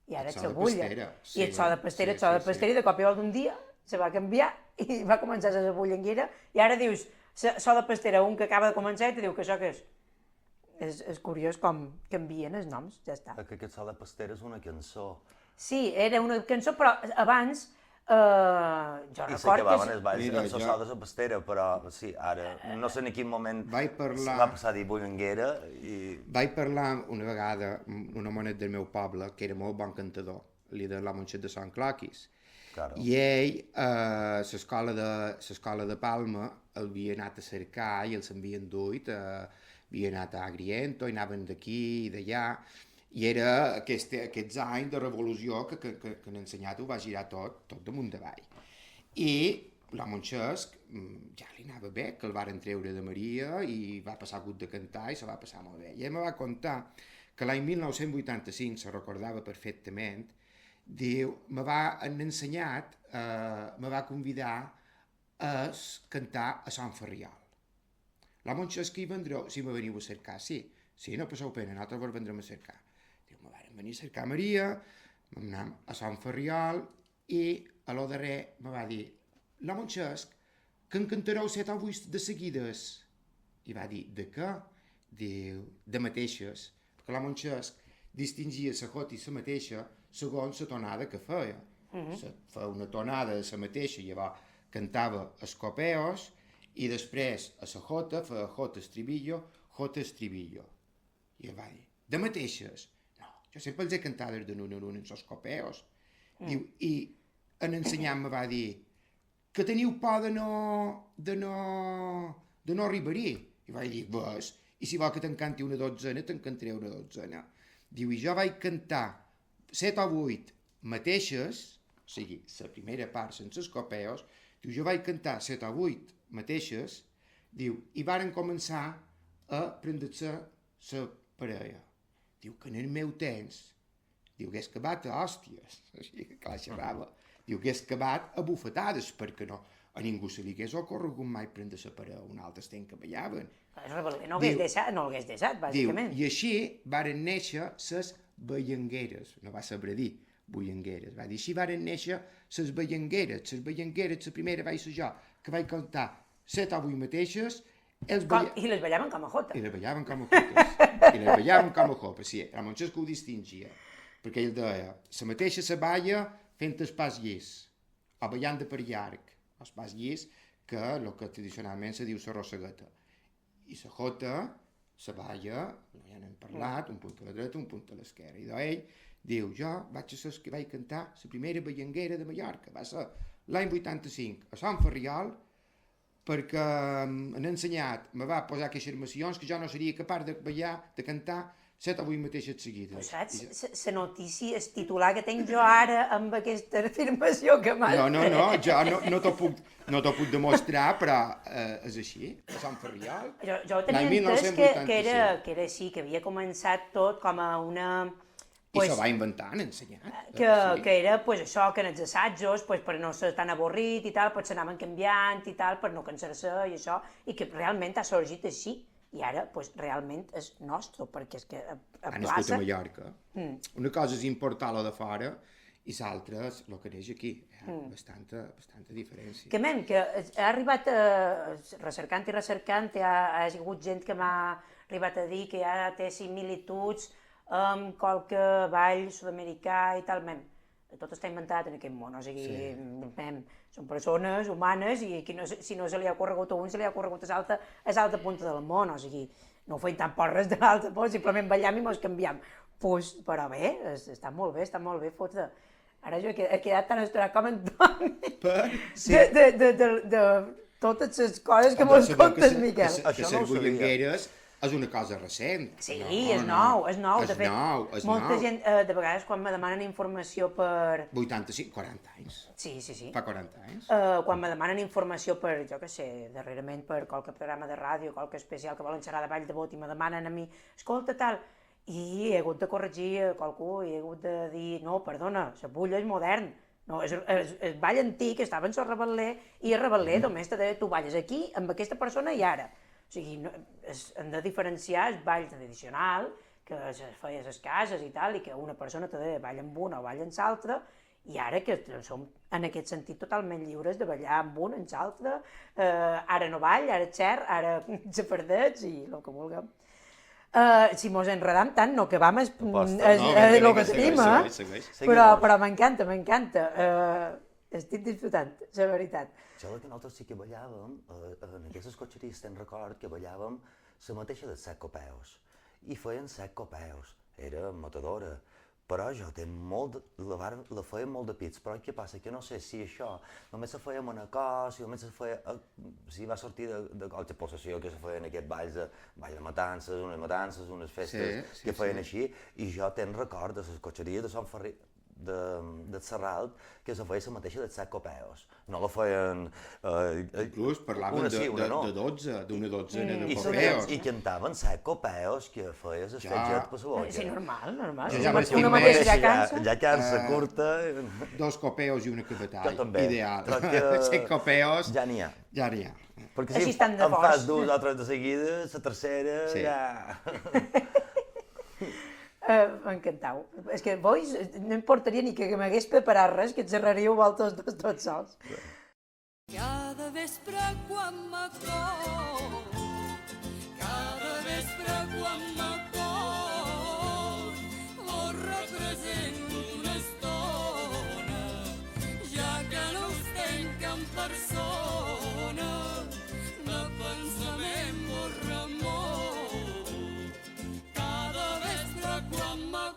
I ara és la bulla. I el so de pastera, el so de pastera, i de cop i volta un dia se va canviar i va començar a ser la bullanguera, i ara dius, so de pastera, un que acaba de començar i te diu que això què és? És curiós com canvien els noms, ja està. Que aquest so de pastera és una cançó. Sí, era una cançó, però abans jo I recordo s'acabaven que... els balls Mira, en so de la pastera, però sí, ara no sé en quin moment Vaig parlar- va passar a dir bullanguera i... Vaig parlar una vegada amb un homenet del meu poble, que era molt bon cantador, líder de la Montxet de Sant Cloquis. Claro. I ell, a l'escola de Palma, el havia anat a cercar i els havien duit, havia anat a Agriento i anaven d'aquí i d'allà, i era aquests anys de revolució que han ensenyat ho va girar tot damunt d'avall. I la Montxesc ja li anava bé, que el varen treure de Maria i va passar gut de cantar i se va passar molt bé. I ell me va contar que l'any 1985, se recordava perfectament, diu, me va convidar a cantar a Sant Ferriol. La Montxesc hi vendreu, si me veniu a cercar, sí, no passeu pena, nosaltres vos vendrem a cercar. Diu, me varen venir a cercar Maria, vam anar a Sant Ferriol i a lo darrer me va dir, la Montxesc, que en cantareu 7 o 8 de seguides. I va dir, de què? Diu, de mateixes, perquè la Montxesc distingia la jota i la mateixa segons la tonada que feia. Feia una tonada de la mateixa, llavors cantava els copeos i després a la jota feia jota estribillo. I ell va dir, de mateixes? No, jo sempre els he cantat des de l'un en un en els copeos. Diu, i en ensenyant me va dir, que teniu por de no arribar-hi. I vaig dir, ves, i si vol que te'n canti una dotzena, te'n cantaré una dotzena. Diu, i jo vaig cantar 7 o 8 mateixes, o sigui, la primera part sense els copeos, diu, jo vaig cantar 7 o 8 mateixes, diu, i varen començar a prendre-se la parella. Diu, que en el meu temps, diu, hagués acabat a hòsties, així que clar, xerrava. Diu, hagués acabat a bufetades, perquè no, a ningú se li hagués ocorregut mai prendre la parella, un altre temps que ballaven. No l'hagués deixat, bàsicament. Diu, i així varen néixer les ballangueres, no va saber dir bullangueres, va dir, així varen néixer les ballangueres, la primera vaig ser jo, que vaig cantar 7 o 8 mateixes, I les ballaven com a jota. I les ballaven com a jotes, sí, la Montxesc ho distingia, perquè ell deia, la mateixa se balla fent el pas llis, o ballant de per llarg, el pas llis, que el que tradicionalment se diu la rossegueta. I la jota, se balla, ja n'hem parlat, un punt a la dreta, un punt a l'esquerra. I d'ell diu, jo vaig cantar la primera ballanguera de Mallorca, va ser l'any 85, a Sant Ferriol, perquè han ensenyat, me va posar aquestes afirmacions que jo no seria capaç de ballar, de cantar 7 o 8 mateixes seguides. Saps? La notícia, el titular que tenc jo ara amb aquesta afirmació que m'has No, jo no t'ho puc demostrar, però és així, a Sant Ferriol. Jo tenia entès que era així, que havia començat tot com a una... I se va inventant, ensenyant. Que era això, que en els assajos, per no ser tan avorrit i tal, s'anaven canviant i tal, per no cansar-se i això, i que realment ha sorgit així. I ara, realment és nostre, perquè és que a plaça... Ha nascut a Mallorca. Una cosa és importar-lo de fora i l'altra és el que neix aquí. Hi ha bastanta diferència. Que ha arribat, recercant, ha hagut gent que m'ha arribat a dir que ja té similituds amb qualque ball sud-americà i tal, tot està inventat en aquest món, o sigui, són persones humanes i si no se li ha corregut a un, se li ha corregut a l'altra punta del món, o sigui, no ho feim tan por res de l'altre, simplement ballam i mos canviam. Però bé, està molt bé, fotre. Ara jo he quedat tan esturat com en Toni de totes les coses que mos contes, Miquel. Que ser bullangueres és una cosa recent. Sí, és nou. De fet, molta gent, de vegades, quan me demanen informació per... 85, 40 anys. Sí. Fa 40 anys. Quan me demanen informació per, jo què sé, darrerament per qualque programa de ràdio, qualque especial que volen xerrar de Vall de Bot i me demanen a mi, escolta, tal, i he hagut de corregir a qualcú, i he hagut de dir, no, perdona, la bulla és modern, No, és el ball antic, estava en el revetler, i el revetler només te deia, tu balles aquí, amb aquesta persona i ara. O sigui, hem de diferenciar el ball tradicional, que es feia a les cases i tal, i que una persona te deia, balla amb una o balla amb l'altra, i ara que som en aquest sentit totalment lliures de ballar amb un, amb l'altre, ara no ball, ara xer, ara xafardets i el que vulguem. Si mos enredam tant, no acabam el que tenim, però m'encanta. Estic disfrutant, la veritat. Sembla que nosaltres sí que ballàvem, en aquestes cotxeries te'n record que ballàvem la mateixa dels 7 copeus. I feien 7 copeus, era matadora. Però jo la feia molt de pits, però què passa? Que no sé si això només se feia a Manacor, si només se feia, si va sortir de qualsevol possessió que se feien aquests balls de matances, unes festes que feien així, i jo tenc record de les cotxeries de Sant Ferri, de Serralt, que se feia la mateixa dels 7 copeus. No la feien... Inclús parlaven de 12, d'una dotzena de copeus. I cantaven 7 copeus que feies el fetget per la boca. Sí, normal. Una mateixa ja cansa. Ja cansa, curta... 2 copeus i una cabatall. Jo també. Ideal. Però que... 7 copeus... Ja n'hi ha. Ja n'hi ha. Perquè Així si estan de en forts. fas 2 o 3 de seguida, la tercera ja... M'encantau. És que vos no importaria ni que m'hagués preparat res, que xerraríeu vosaltres dos tots sols. Cada vespre quan m'acord, cada vespre quan m'acord, ho represento una estona, ja que no us tenc en persona, de pensament vos remor, cada vespre quan m'acord.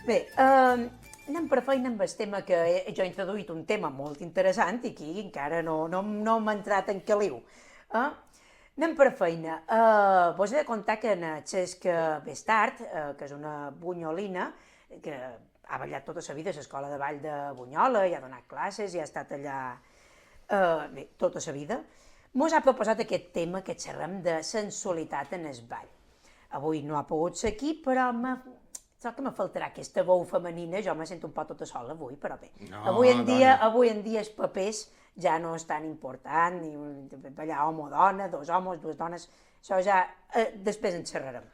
Bé, anem per feina amb el tema que jo he introduït un tema molt interessant i aquí encara no m'ha entrat en caliu. Anem per feina. Vos he de contar que en Cesc Bestart, que és una bunyolina, que ha ballat tota la vida a l'escola de ball de Bunyola, i ha donat classes, i ha estat allà tota la vida, mos ha proposat aquest tema que xerrem de sensualitat en el ball. Avui no ha pogut ser aquí, però sap que me faltarà aquesta veu femenina, jo me sento un poc tota sola avui, però bé. Avui en dia els papers ja no és tan important, ni ballar home o dona, 2 homes, 2 dones, això ja després en xerrarem.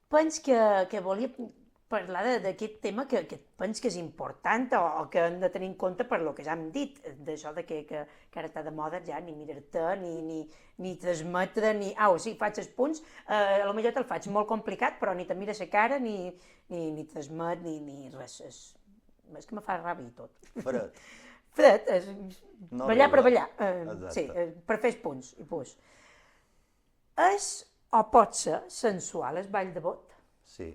Penso que volia parlar d'aquest tema que penso que és important o que hem de tenir en compte per lo que ja hem dit, d'això que ara està de moda ja ni mirar-te, ni transmetre, ni... sí, faig els punts, potser te'l faig molt complicat, però ni te mires la cara, ni transmet, ni res. És que me fa ràbia i tot. Fred. Fred, ballar per ballar, sí, per fer els punts i pus. És o pot ser sensual el ball de bot? Sí.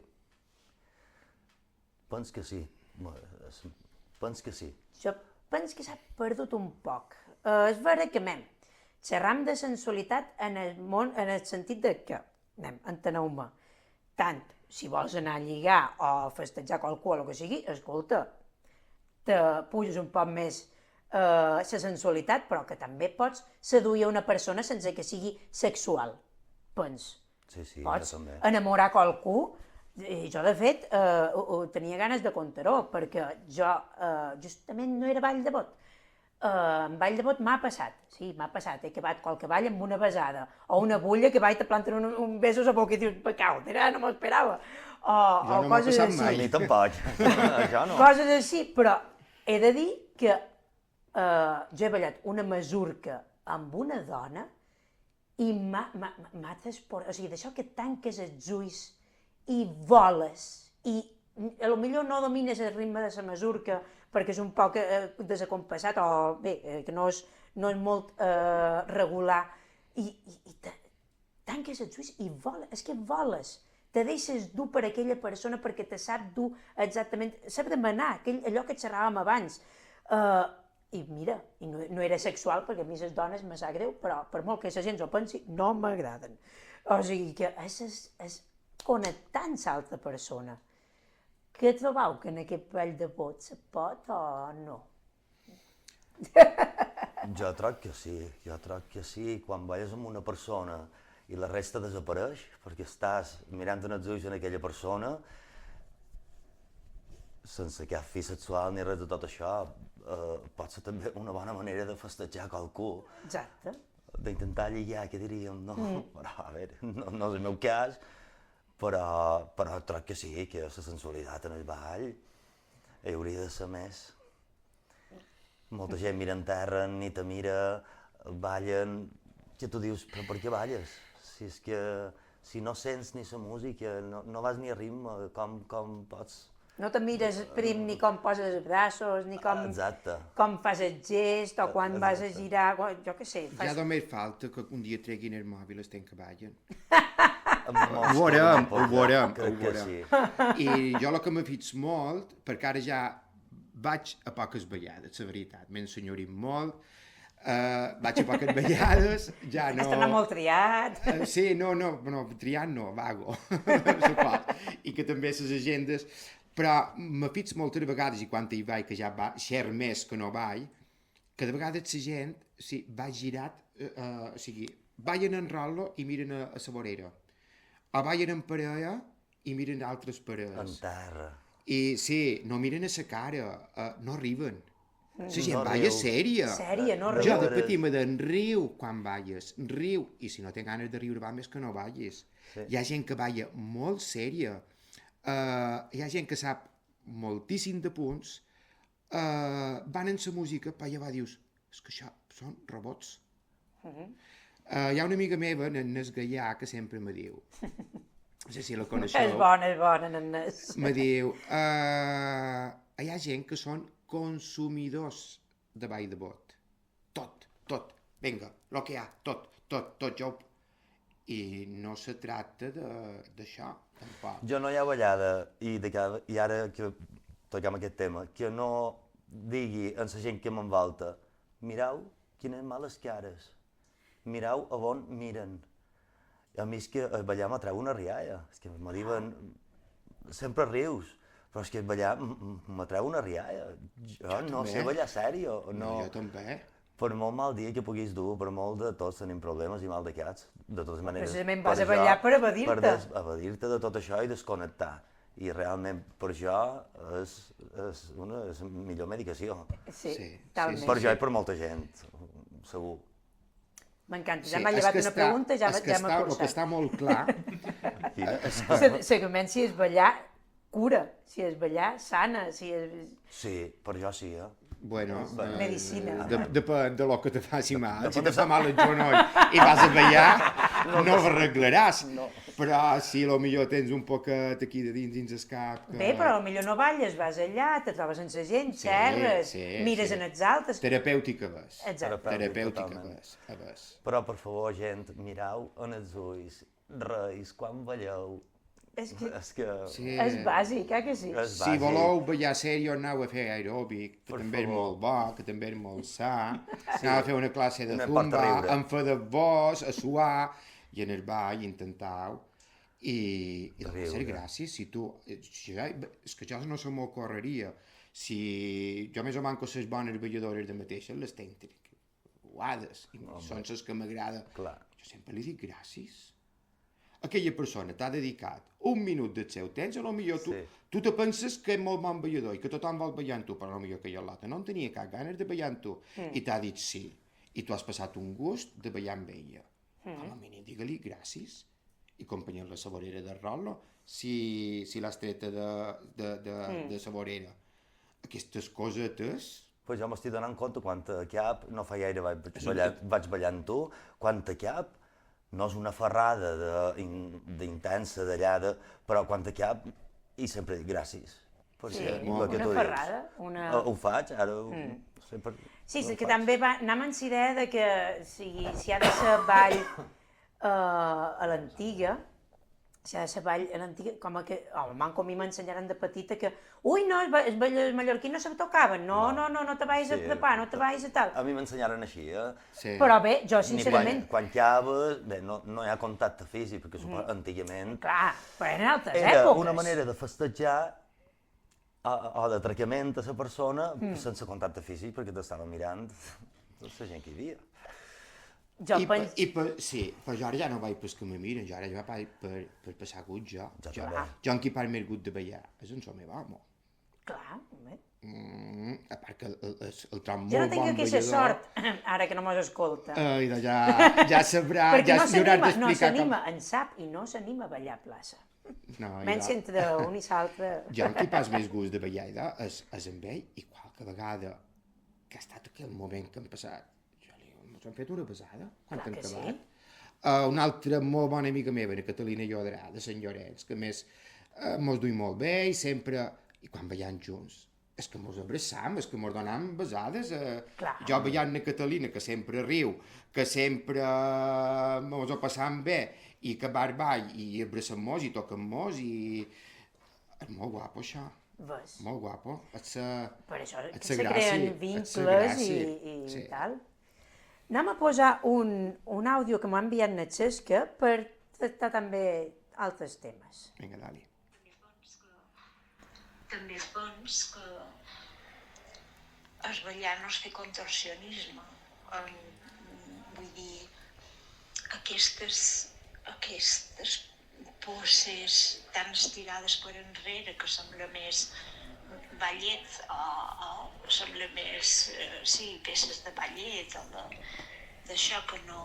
Penso que sí. Penso que sí. Jo penso que s'ha perdut un poc. És veritat que, xerram de sensualitat en el sentit de que, enteneu-me, tant si vols anar a lligar o festejar qualcú o el que sigui, escolta, te puges un poc més la sensualitat, però que també pots seduir a una persona sense que sigui sexual, penso. Sí, pots jo també. enamorar qualcú. Jo, de fet, tenia ganes de contar-ho, perquè jo justament no era ball de bot. En ball de bot m'ha passat, he acabat qualque ball amb una besada, o una bulla que vaig te plantar un beso a la boca i dius, pecau, no m'ho esperava. Jo no m'ha passat mai. Ni tampoc, això no. Coses així, però he de dir que jo he ballat una masurca amb una dona i m'ha transportat, o sigui, d'això que tanques els ulls i voles, i potser no domines el ritme de la masurca perquè és un poc desacompassat o bé, que no és molt regular, i tanques els ulls i voles, és que voles, te deixes dur per aquella persona perquè te sap dur exactament, sap demanar, allò que xerràvem abans. I mira, no era sexual perquè a mi les dones me sap greu, però per molt que la gent ho pensi, no m'agraden. O sigui que és connectar amb l'altra persona. Què trobeu que en aquest ball de vot se pot o no? Jo troc que sí, quan balles amb una persona i la resta desapareix, perquè estàs mirant en els ulls en aquella persona, sense cap fi sexual ni res de tot això, pot ser també una bona manera de festejar qualcú, Exacte. d'intentar lligar, què diríem, no? Però, a veure, no és el meu cas, però troc que sí, que la sensualitat en el ball hi hauria de ser més. Molta gent mira en terra, ni te mira, ballen, que tu dius, però per què balles? Si és que si no sents ni la música, no vas ni a ritme, com pots... No te mires prim ni com poses els braços, ni com, Exacte. com fas el gest, o quan vas a girar, jo què sé. Ja només falta que un dia treguin el mòbil estem que ballen. Ho Ho veurem. Crec que sí. I jo el que m'ha fet molt, perquè ara ja vaig a poques ballades, la veritat, m'he ensenyorit molt, vaig a poques ballades, ja no... Has d'anar molt triat. Sí, no, triant no, vago, suport. I que també les agendes... Però m'ha fet moltes vegades, i quan hi vaig, que ja va xer més que no vaig, que de vegades la gent va girat, o sigui, ballen en rolo i miren a la vorera. O ballen en parella i miren altres parelles. En terra. I sí, no miren a la cara, no arriben. La gent No balla riu. sèria. Sèria, no Jo riu. de petit me'n riu quan balles, riu. I si no tens ganes de riure, va més que no balles. Sí. Hi ha gent que balla molt sèria. Hi ha gent que sap moltíssim de punts, van en la música, pa va, dius, és que això són robots. Hi ha una amiga meva, Nes Gaià, que sempre me diu, no sé si la coneixeu, És bona, Nanès. me diu, hi ha gent que són consumidors de ball de bot. Tot, vinga, lo que hi ha, tot, jo... I no se tracta d'això, tampoc. Jo no hi ha ballada, i ara que toquem aquest tema, que no digui a la gent que m'envolta, mireu quines males cares, mireu a on miren. I a mi és que ballar m'atreu una rialla, és que me diuen, sempre rius, però és que ballar m'atreu una rialla. Jo no també. sé ballar sèrio, no. Jo també. Per molt mal dia que puguis dur, per molt de tots tenim problemes i mal de cats, de totes maneres... Precisament vas a ballar per evadir-te. Per evadir-te de tot això i desconnectar. I realment per això és la millor medicació. Sí, Sí, talment. Per jo i per molta gent, segur. M'encanta, ja m'ha llevat una pregunta, ja m'ha El que cursat. està molt clar, Segurament si és ballar, cura. Si és ballar, sana. Si és... Sí, per jo sí, bueno, Medicina. depèn de lo que te faci mal. Si te fa mal el genoll i vas a ballar, no ho arreglaràs. Però si millor tens un poquet aquí de dins el cap... Que... Bé, però potser no balles, vas allà, te trobes amb la gent, xerres, mires en els altres... Terapèutica ves. Exacte. Terapèutica totalment. ves. Però, per favor, gent, mireu en els ulls, reis, quan balleu. És que És que... Sí. és bàsic, que sí? És Si bàsic. voleu ballar sèrio, aneu a fer aeròbic, que Per també és favor. molt bo, que també és molt sa. Aneu a fer una classe de Una zumba, porta riure. en fer de vos, a suar, i en el ball intentau. I la Riure. ser gràcies, si tu... És que jo no se m'ho correria. Si jo més o manco les bones balladores de mateixes les tenc guades, i són les que m'agrada. Clar. Jo sempre li dic gràcies. Aquella persona t'ha dedicat un minut del seu temps, a lo millor tu, Sí. tu te penses que és molt bon ballador i que tothom vol ballar amb tu, però a lo millor que jo l'altre no en tenia cap ganes de ballar amb tu i t'ha dit sí, i tu has passat un gust de ballar amb ella. Com a mínim digue-li gràcies i acompanyar la saborera de Rolo si l'has treta de saborera. Aquestes cosetes... Pues jo m'estic donant compte quanta cap, no fa gaire vaig ballar amb tu, quanta cap, no és una ferrada d'intensa d'allà, però quanta cap, i sempre dic gràcies. Sí, Perquè el una que tu dius. ferrada, una... Ho faig, ara no sé per... Sí, no ho que faig. també anem amb la idea de que si ha de ser ball a l'antiga, la ball a l'antiga, com que, com a mi m'ensenyaren de petita que, ui, no, els mallorquins no se tocaven, no te vayis a trepar, no te vayis a tal. A mi m'ensenyaren així, Sí. Però bé, jo Ni sincerament, quan llaves, bé, no hi ha contacte físic, perquè antigament clar, però eren altres era èpoques. una manera de festejar o d'atracament a la persona sense contacte físic, perquè t'estava mirant la gent que hi havia. Jo penso... Sí, però jo ara ja no vaig per que me miren, jo ara ja vaig per passar gut, jo. Jo també. Jo en qui parlo més gut de ballar és en som home. Clar, home. A part que el trobo Jo no molt tinc bon aquesta ballador. sort, ara que no mos escolta. Ai, ja sabrà, Perquè ja no s'haurà s'anima, d'explicar en sap i no s'anima a ballar a plaça. No, Menys entre un i l'altre. jo en qui pas més gust de ballar és amb ell, i qualque vegada que ha estat aquell moment que hem passat, ens han fet una besada quan Clar han que acabat. sí. Una altra molt bona amiga meva, la Catalina Llodrà, de Sant Llorenç, que a més mos duim molt bé i sempre, i quan ballant junts, és que mos abraçam, és que mos donam besades. Clar. Jo ballant la Catalina, que sempre riu, que sempre mos ho passam bé, i que ball i abraçam-mos i tocam-mos, i és molt guapo això. Ves. Molt guapo. Per això et que sa se gràcia, creen et sa vincles gràcia. i Sí. tal. Anem a posar un àudio que m'ha enviat na Xesca per tractar també altres temes. Vinga, dali. També és bons que es ballar no es fer contorsionisme. Vull dir, aquestes poses tan estirades per enrere que sembla més ballet o sembla més, peces de ballet o d'això que no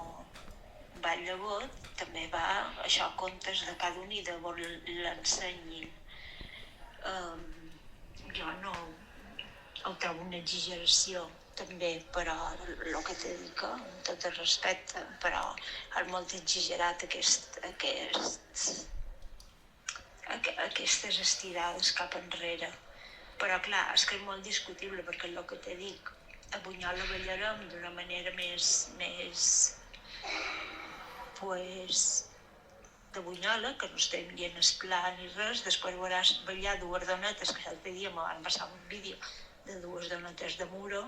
ball de bot, també va això contes de cada un i de on l'ensenyin. Jo no ho trobo una exageració també, però el que t'he dit, amb tot el respecte, però és molt exagerat aquestes estirades cap enrere. Però clar, és que és molt discutible, perquè el que t'he dit, a Bunyola ballarem d'una manera més de Bunyola, que no estem dient esclar ni res. Després veuràs ballar dues donetes, que l'altre dia me van passar un vídeo de dues donetes de Muro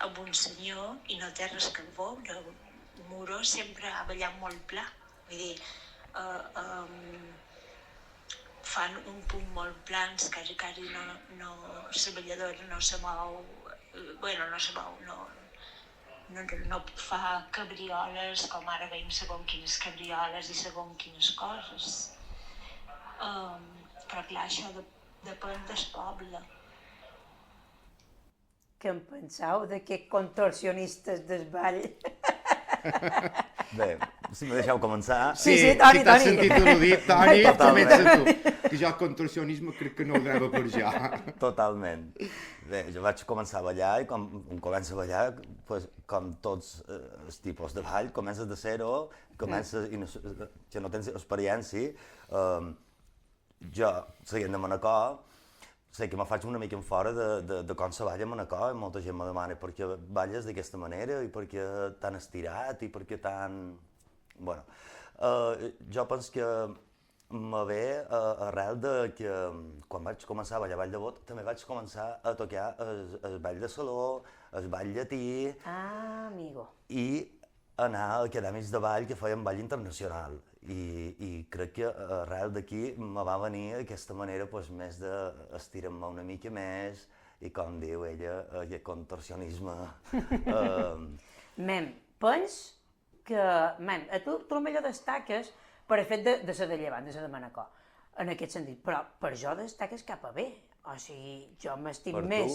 amb un senyor i no té res que veure. Muro sempre ha ballat molt pla, vull dir, fan un punt molt plans, quasi no, la balladora no se mou, no fa cabrioles com ara veiem segons quines cabrioles i segons quines coses. Però clar, això depèn del poble. Què en penseu d'aquests contorsionistes del ball? Bé, si me deixeu començar... Sí, Toni, si t'has Toni. sentit al·ludit, Toni, Totalment. comença tu. Que jo el contorsionisme crec que no ho grava per jo. Totalment. Bé, jo vaig començar a ballar i quan comença a ballar, pues, com tots els tipus de ball, comences de zero, comences i que no tens experiència. Jo, seguint de Manacor, sé que me faig una mica en fora de com se balla a Manacor, i molta gent me demana per què balles d'aquesta manera i per què tan estirat i per què tan... Bueno, jo penso que me ve arrel de que quan vaig començar a ballar ball de bot també vaig començar a tocar el ball de saló, el ball llatí Amigo. i anar a acadèmics de ball que feien ball internacional. I crec que arrel d'aquí me va venir aquesta manera pues, més d'estirar-me una mica més i, com diu ella, aquest contorsionisme. Pens que... tu potser destaques per el fet de ser de Llevant, de ser de Manacor, en aquest sentit, però per jo destaques cap a bé. O sigui, jo m'estim Per tu. més.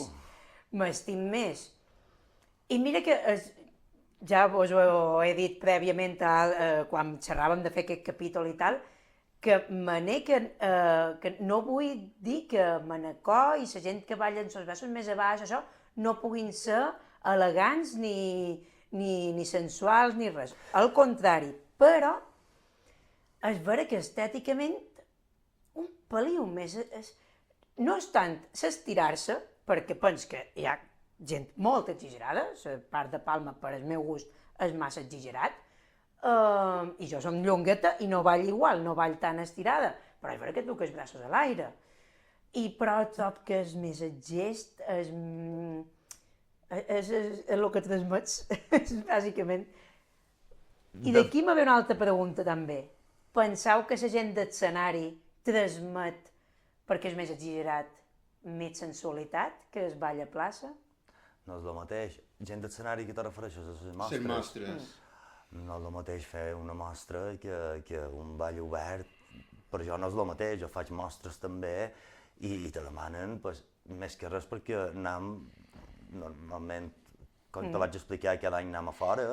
M'estim més. I mira que... ja us ho he dit prèviament quan xerràvem de fer aquest capítol i tal, que no vull dir que Manacor i la gent que balla amb els braços més a baix, això, no puguin ser elegants ni sensuals ni res. Al contrari, però és vera que estèticament un peliu més... No és tant s'estirar-se, perquè penso que hi ha gent molt exagerada, la part de Palma, per al meu gust, és massa exagerat, i jo som llongueta i no ball igual, no ball tan estirada, però és veritat que tu que els braços a l'aire. I però tot que és més el gest, és el que transmets, bàsicament. I d'aquí me ve una altra pregunta també. Penseu que la gent d'escenari transmet, perquè és més exagerat, més sensualitat que es ball a plaça? No és el mateix. Gent d'escenari que te refereixes a les Les mostres. mostres. No és el mateix fer una mostra que un ball obert. Per jo no és el mateix, jo faig mostres també i te demanen pues, més que res perquè anem, normalment, com te vaig explicar, cada any anem a fora,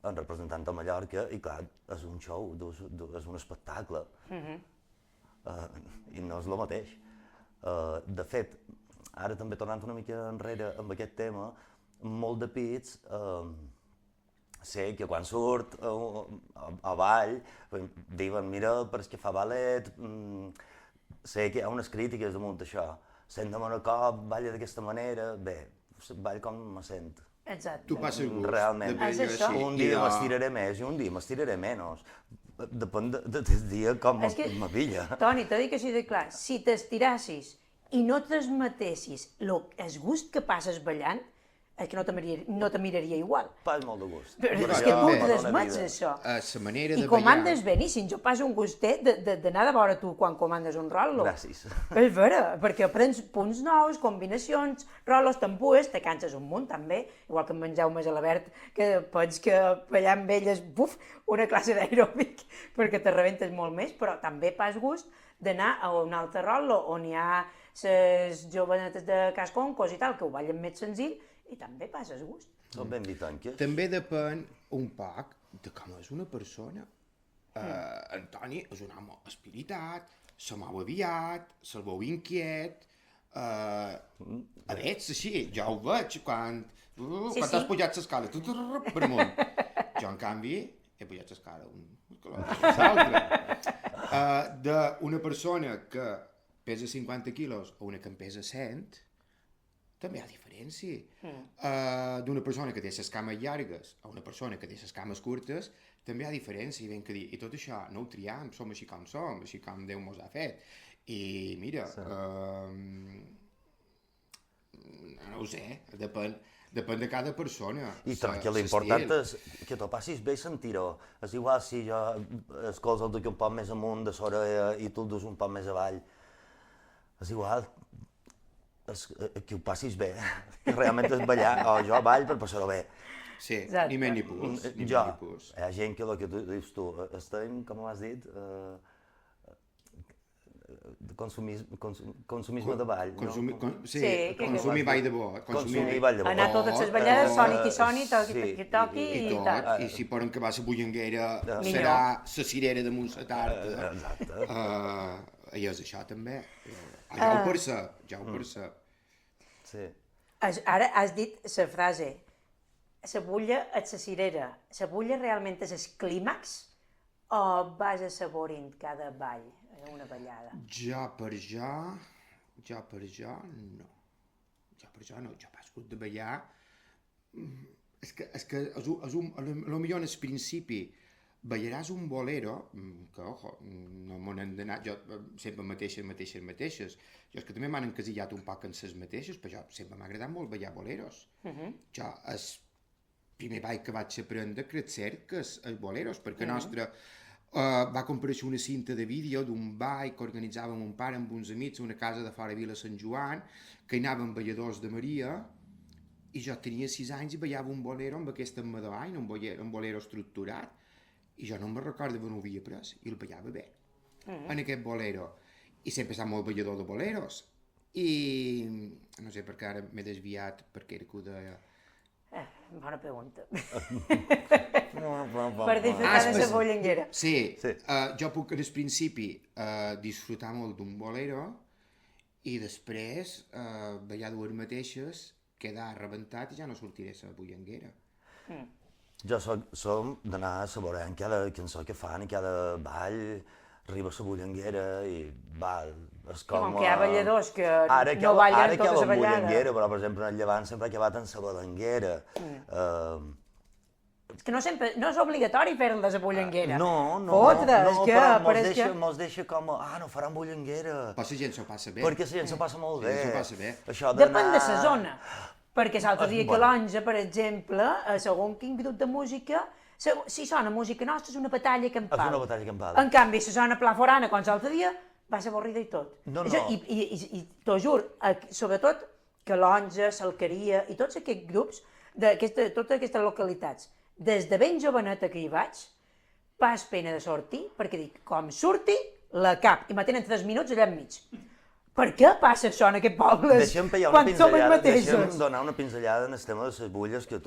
en representant a Mallorca, i clar, és un show, és un espectacle. I no és el mateix. De fet, ara també tornant una mica enrere amb aquest tema, molt de pits sé que quan surt a ball diuen mira, però és que fa ballet, sé que hi ha unes crítiques damunt d'això. Sent de Manacor, balla d'aquesta manera, bé, ball com me sent. Exacte. Tu passes gust. Realment. És això. Un dia m'estiraré més i un dia m'estiraré menys. Depèn del dia com És que, m'avilla. Toni, t'ho dic així de clar, si t'estirassis i no transmetessis el gust que passes ballant, és que no te miraria igual. Pas molt de gust. Però Però és que jo- tu transmets això. La manera I de comandes ballar... beníssim, jo passo un gustet d'anar a veure tu quan comandes un rolo. Gràcies. És vera, perquè aprens punts nous, combinacions, rolos, tampues, te canses un munt també, igual que en menjar un Gelabert, que pots que ballar amb elles, buf, una classe d'aeròbic, perquè te rebentes molt més, però també pas gust d'anar a un altre rolo on hi ha les jovenetes de Casconcos i tal, que ho ballen més senzill, i també passes gust. Són ben vitanques. També depèn un poc de com és una persona. Antoni és un home espiritat, se mou aviat, se'l veu inquiet, a veure, així, jo ho veig quan Sí. has pujat l'escala, per amunt. Jo, en canvi, he pujat l'escala d'una persona que pesa 50 quilos a una que en pesa 100, també hi ha diferència. D'una persona que té les cames llargues a una persona que té les cames curtes, també hi ha diferència, ben que dir. I tot això no ho triem, som així com Déu mos ha fet. I mira, no ho sé, depèn de cada persona. I que l'important és que t'ho passis bé i sentir-ho. És igual si jo el colze el duc un poc més amunt de l'orella i tu el dus un poc més avall. És igual, que ho passis bé, que realment és ballar, o jo ball per passar-ho bé. Sí, Exacte. ni més ni pus. Ni Jo, més ni pus. hi ha gent que el que tu dius tu, estem, com ho has dit, consumisme de ball, Consumir, no? sí, Sí, que- consumir ball de bo. Consumir ball de bo. Anar a totes les ballades, soni qui soni, toqui Sí, qui toqui I i tot, tal. i si poden acabar la bullanguera, Millor. serà la cirera damunt la tarda. Exacte. I és això també. Ja ho percep, ja ho percep. Sí. Ara has dit la frase, la bulla és la cirera. La bulla realment és el clímax o vas assaborint cada ball, una ballada? Jo per jo, no. Jo per jo no, jo pas hagut de ballar. És que millor en el principi ballaràs un bolero, que, ojo, no m'ho n'han d'anar, jo sempre mateixes. Jo és que també m'han encasillat un poc en les mateixes, però jo sempre m'ha agradat molt ballar boleros. Jo, el primer ball que vaig aprendre, crec ser, que és els boleros, perquè nostre va comprar una cinta de vídeo d'un ball que organitzàvem un pare amb uns amics a una casa de fora Vila Sant Joan, que hi anaven balladors de Maria, i jo tenia 6 anys i ballava un bolero amb aquesta Madonna, un bolero estructurat, i jo no me'n recordo d'on ho havia pres, i el ballava bé, en aquest bolero. I sempre he estat molt ballador de boleros. I no sé per què ara m'he desviat, perquè era que ho deia... Bona pregunta. Per Per disfrutar de la bollanguera. Sí, jo puc en el principi disfrutar molt d'un bolero i després ballar dues mateixes, quedar rebentat i ja no sortiré a la bullanguera. Jo som d'anar saboreant cada cançó que fan i cada ball, arriba a la bullanguera i val, és com... Com que hi ha balladors que Ara no ballen ara tota la ballada. bullanguera, però per exemple en el Llevant sempre ha acabat en la balanguera. És que no sempre, no és obligatori fer la bullanguera. No, Fotre, és que... però és que... mos deixa com a, no faran bullanguera. Però la gent s'ho passa bé. Perquè la gent s'ho passa molt bé. Sí, s'ho passa bé. Això Depèn de la zona. Perquè l'altre dia que bueno. l'Onja, per exemple, a segon quin grup de música, si sona música nostra és una batalla campal. És una batalla campal. En canvi, si sona Pla Forana, com l'altre dia, va ser avorrida i tot. No. I t'ho juro, sobretot que l'Onja, l'Alqueria i tots aquests grups, totes aquestes localitats, des de ben joveneta que hi vaig, pas pena de sortir, perquè dic, com surti, la cap, i me tenen 3 minuts allà enmig. Per què passa això en aquests pobles Deixa'm pegar una quan som els pinzellada, deixa'm mateixos? donar una pinzellada en el tema de les bulles, que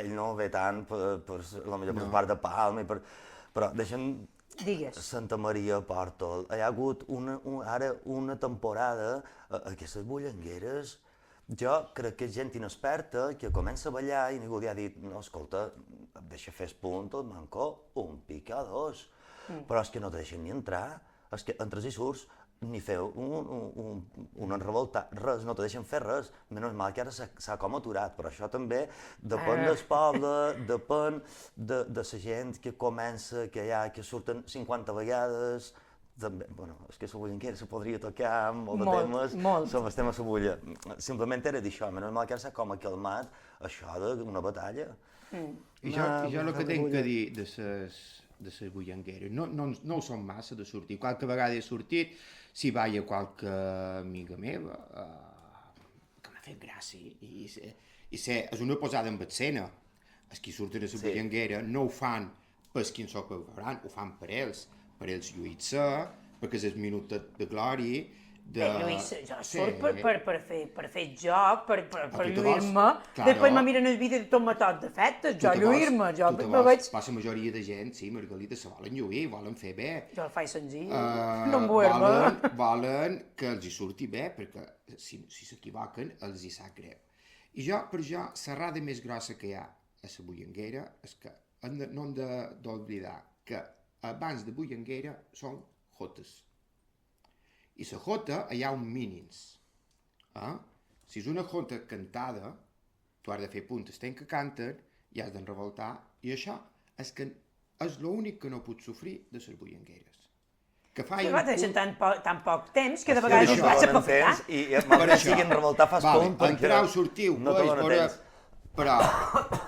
ell no ve tant per la millor part de Palma, però deixa'm Digues. Santa Maria, Pòrtol, hi ha hagut ara una temporada, aquestes bullangueres, jo crec que és gent inexperta que comença a ballar i ningú li ha dit, no, escolta, deixa fer el punt, tot manco, un pica o dos. Però és que no te deixen ni entrar, és que entres i surts, ni fer un enrevoltat, res, no te deixen fer res. Menys mal que ara s'ha com aturat, però això també depèn del poble, depèn de la gent que comença, que surten 50 vegades. També, bueno, és que la bullanguera se podria tocar molt de temes sobre el tema de la bulla. Simplement era d'això, menys mal que ara s'ha com calmat això d'una batalla. I jo el que tinc que dir de les bullangueres, no ho són massa de sortir. Qualque vegada he sortit, si vaig a qualque amiga meva, que m'ha fet gràcia, és una posada en escena. Els que surten a la bullanguera no ho fan pels qui en soc ho veuran, ho fan per ells lluir-se, perquè és el minut de glòria, Jo surt per fer joc, per lluir-me, claro. Després me miren el vídeo i tot-me tot d'efectes, jo lluir-me, jo me veig... La majoria de gent, sí, Margalida, se volen lluir, volen fer bé. Jo el faig senzill, no em vuelve. Volen que els hi surti bé, perquè si s'equivoquen els hi sap greu. I per jo, la rada més grossa que hi ha a la bullanguera és que no hem d'oblidar que abans de bullanguera són jotes. I la jota hi ha uns mínims. Si és una jota cantada, tu has de fer puntes que canten i has d'enrevoltar, i això és l'únic que no pots sofrir de les bullangueres. Que Sí, va deixar tan poc temps que de vegades us vaig aprofitar. I malgrat que sigui enrevoltar fas punt, perquè entrau, sortiu, no te donen temps. Però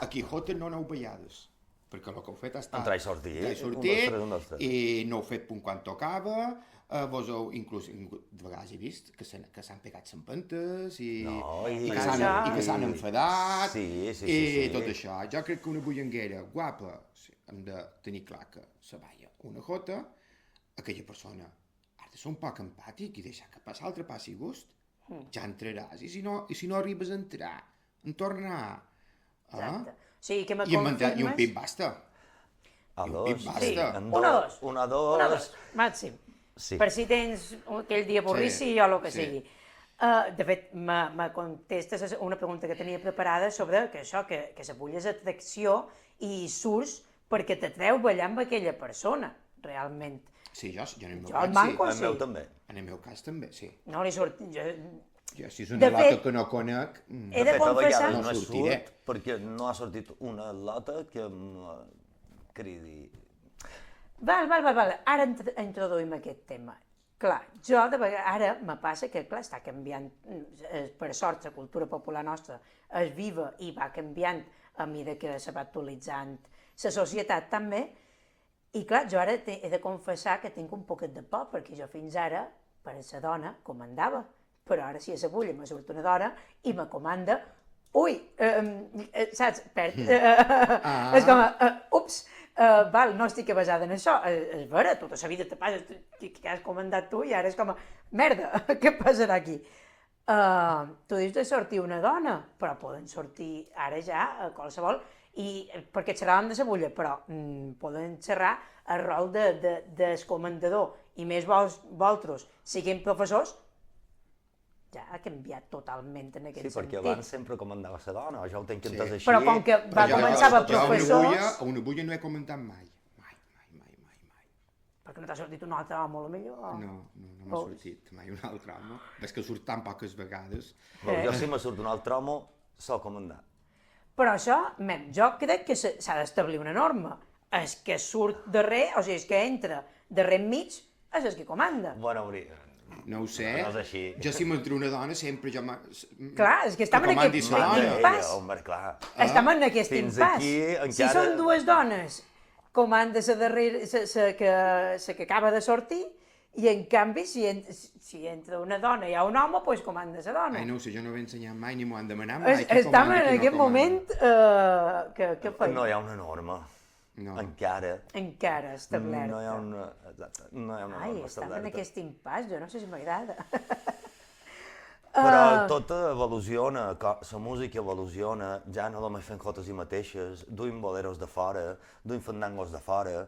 aquí jotes no n'heu ballades, perquè el que heu fet ha estat... Entrar i sortir, un, dos, tres. I no heu fet punt quan tocava, vos heu, inclús, de vegades he vist que s'han pegat sempentes i que s'han enfadat i tot això. Jo crec que una bullanguera guapa, hem de tenir clar que se balla una jota, aquella persona ha de ser un poc empàtic i deixar que passi l'altre passi gust. Ja entraràs, i si no arribes a entrar, en tornar. Exacte. Sí, que me confirmes... I un pit basta. Una, dos. Màxim. Sí. Per si tens aquell dia avorrici o el que sigui. De fet, me contestes una pregunta que tenia preparada sobre que això, que la bulla és atracció i surts perquè t'atreu ballar amb aquella persona, realment. Sí, jo en el meu cas, sí. També. En el meu cas també, sí. No li surt... Jo, si és una lota que no conec, he de confessar... No sortiré. Perquè no ha sortit una lota que em cridi... Val. Ara introduïm aquest tema. Clar, jo de vegades, ara me passa que, clar, està canviant, per sort, la cultura popular nostra és viva i va canviant a mesura que se va actualitzant la societat també, i clar, jo ara he de confessar que tinc un poquet de por, perquè jo fins ara, per a la dona, comandava, però ara si a la bulla me surt una dona i me comanda, saps? És com, ups, val, no estic basada en això, és vera, tota la vida te passa, que has comandat tu i ara és com, merda, què passarà aquí? Tu dius de sortir una dona, però poden sortir ara ja qualsevol, i perquè xerràvem de la bulla, però poden xerrar el rol del comandador, i més vosaltres, siguin professors, ja ha canviat totalment en aquest sentit. Sí, perquè abans sempre comandava la dona, jo ho tenc entès així. Però com que va començar a professors... A una bulla no he comentat mai. Perquè no t'ha sortit un altre home, potser? No m'ha sortit mai un altre home. És que surt tan poques vegades. Jo si me surt un altre home, sol comandar. Però això, jo crec que s'ha d'establir una norma. El que surt darrer, o sigui, el que entra darrer enmig, és el que comanda. Bueno, No ho sé. No és així. Jo si m'entra una dona sempre jo... Clar, és que estem en comandi aquest la dona. impàs. Home, clar. Estem en aquest Fins impàs. aquí Si encara- són dues dones, comanda la darrera, la que acaba de sortir, i en canvi, si entra una dona i hi ha un home, doncs comanda la dona. Ai, no ho sé, jo no ho he ensenyat mai, ni m'ho han demanat mai. Qui Estem comanda, en qui no aquest comanda. moment que feim. No hi ha una norma. No. Encara. Encara establerta. No hi ha una... Exacte, no hi ha una Ai, norma estem en establerta. aquest impàs, jo no sé si m'agrada. Però tot evoluciona, la música evoluciona, ja no només fem cotes i mateixes, duim boleros de fora, duim fandangos de fora,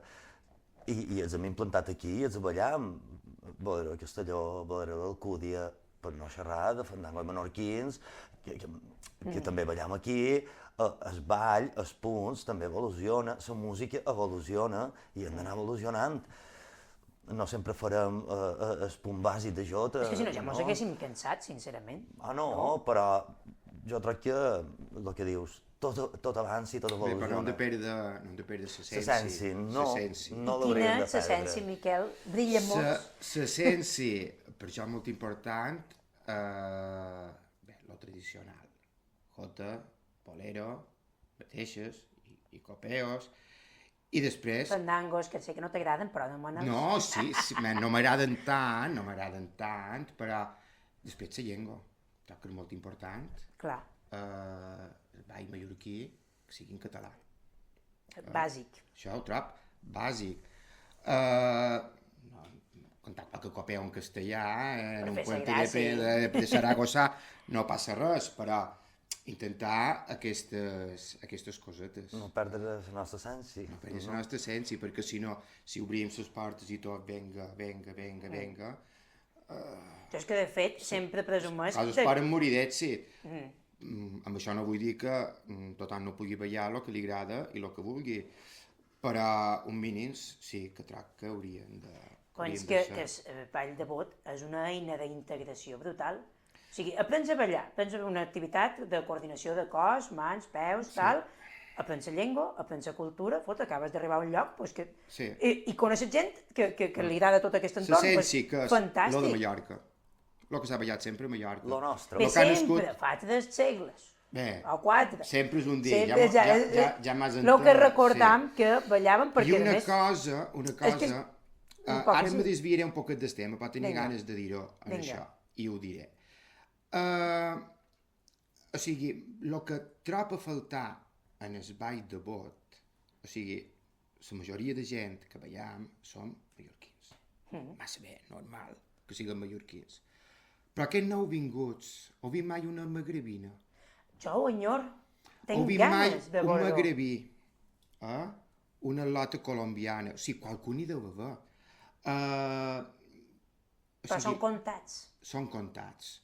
i els hem implantat aquí, els ballam, bolero de Castelló, bolero d'Alcúdia, per no xerrar de fandangos menorquins, que també ballam aquí, el ball, els punts, també evoluciona, la música evoluciona i hem d'anar evolucionant. No sempre farem el punt bàsic de jota. És que si no ja mos haguéssim cansat, sincerament. Ah, no, però jo crec que, el que dius, tot avança i tot Bé, però no hem evoluciona. de perdre, no hem de perdre l'essència. L'essència, no, L'essència. no Quina l'hauríem de és l'essència, perdre. Miquel? Brilla molt. L'essència, per això és molt important, bé, lo tradicional. Jota, bolero, mateixes, i copeos, i després... Fandangos, que sé que no t'agraden, però demanes... No, sí, no m'agraden tant, però després la llengua, que és molt important, Clar, el ball mallorquí, que sigui en català. bàsic. Això ho trob bàsic. No, contar qualque copeu en castellà, en un fer-se puente gràcia. de Saragossa, no passa res, però intentar aquestes cosetes. No perdre la nostra essència. No perdre la nostra essència, perquè si no, si obrim les portes i tot, venga, Jo és que, de fet, sempre presumeix... coses poden morir d'èxit. Amb això no vull dir que tothom no pugui ballar el que li agrada i el que vulgui, però un mínims sí que troc que haurien de... Quan és haurien de que ser. el ball de bot és una eina d'integració brutal. O sigui, aprens a ballar, aprens a una activitat de coordinació de cos, mans, peus, tal, aprens la llengua, aprens la cultura, acabes d'arribar a un lloc pues, que... Sí. I coneixes gent que li agrada tot aquest entorn. L'essència que és fantàstic. lo de Mallorca. Lo que s'ha ballat sempre a Mallorca. Lo nostre. Bé, Lo que ha sempre, nascut... fa 3 segles. Bé, O 4. sempre és un dia, Sempre, ja m'has entès. El que recordam que ballàvem, I perquè a una més... cosa, És que un poc ara sí. me desviaré un poquet del tema, però tenia Vinga. ganes de dir-ho en Vinga. això, i ho diré. O sigui, el que trobo a faltar en el ball de bot, o sigui, la majoria de gent que ballam som mallorquins. Massa bé, normal, que siguin mallorquins. Però aquests nouvinguts, heu vist mai una magrebina? Jo ho enyor. Heu Tenc vist mai ganes de un veure-ho. magrebí? Una lota colombiana? O sigui, qualcú n'hi deu haver. Però són comptats. Són comptats.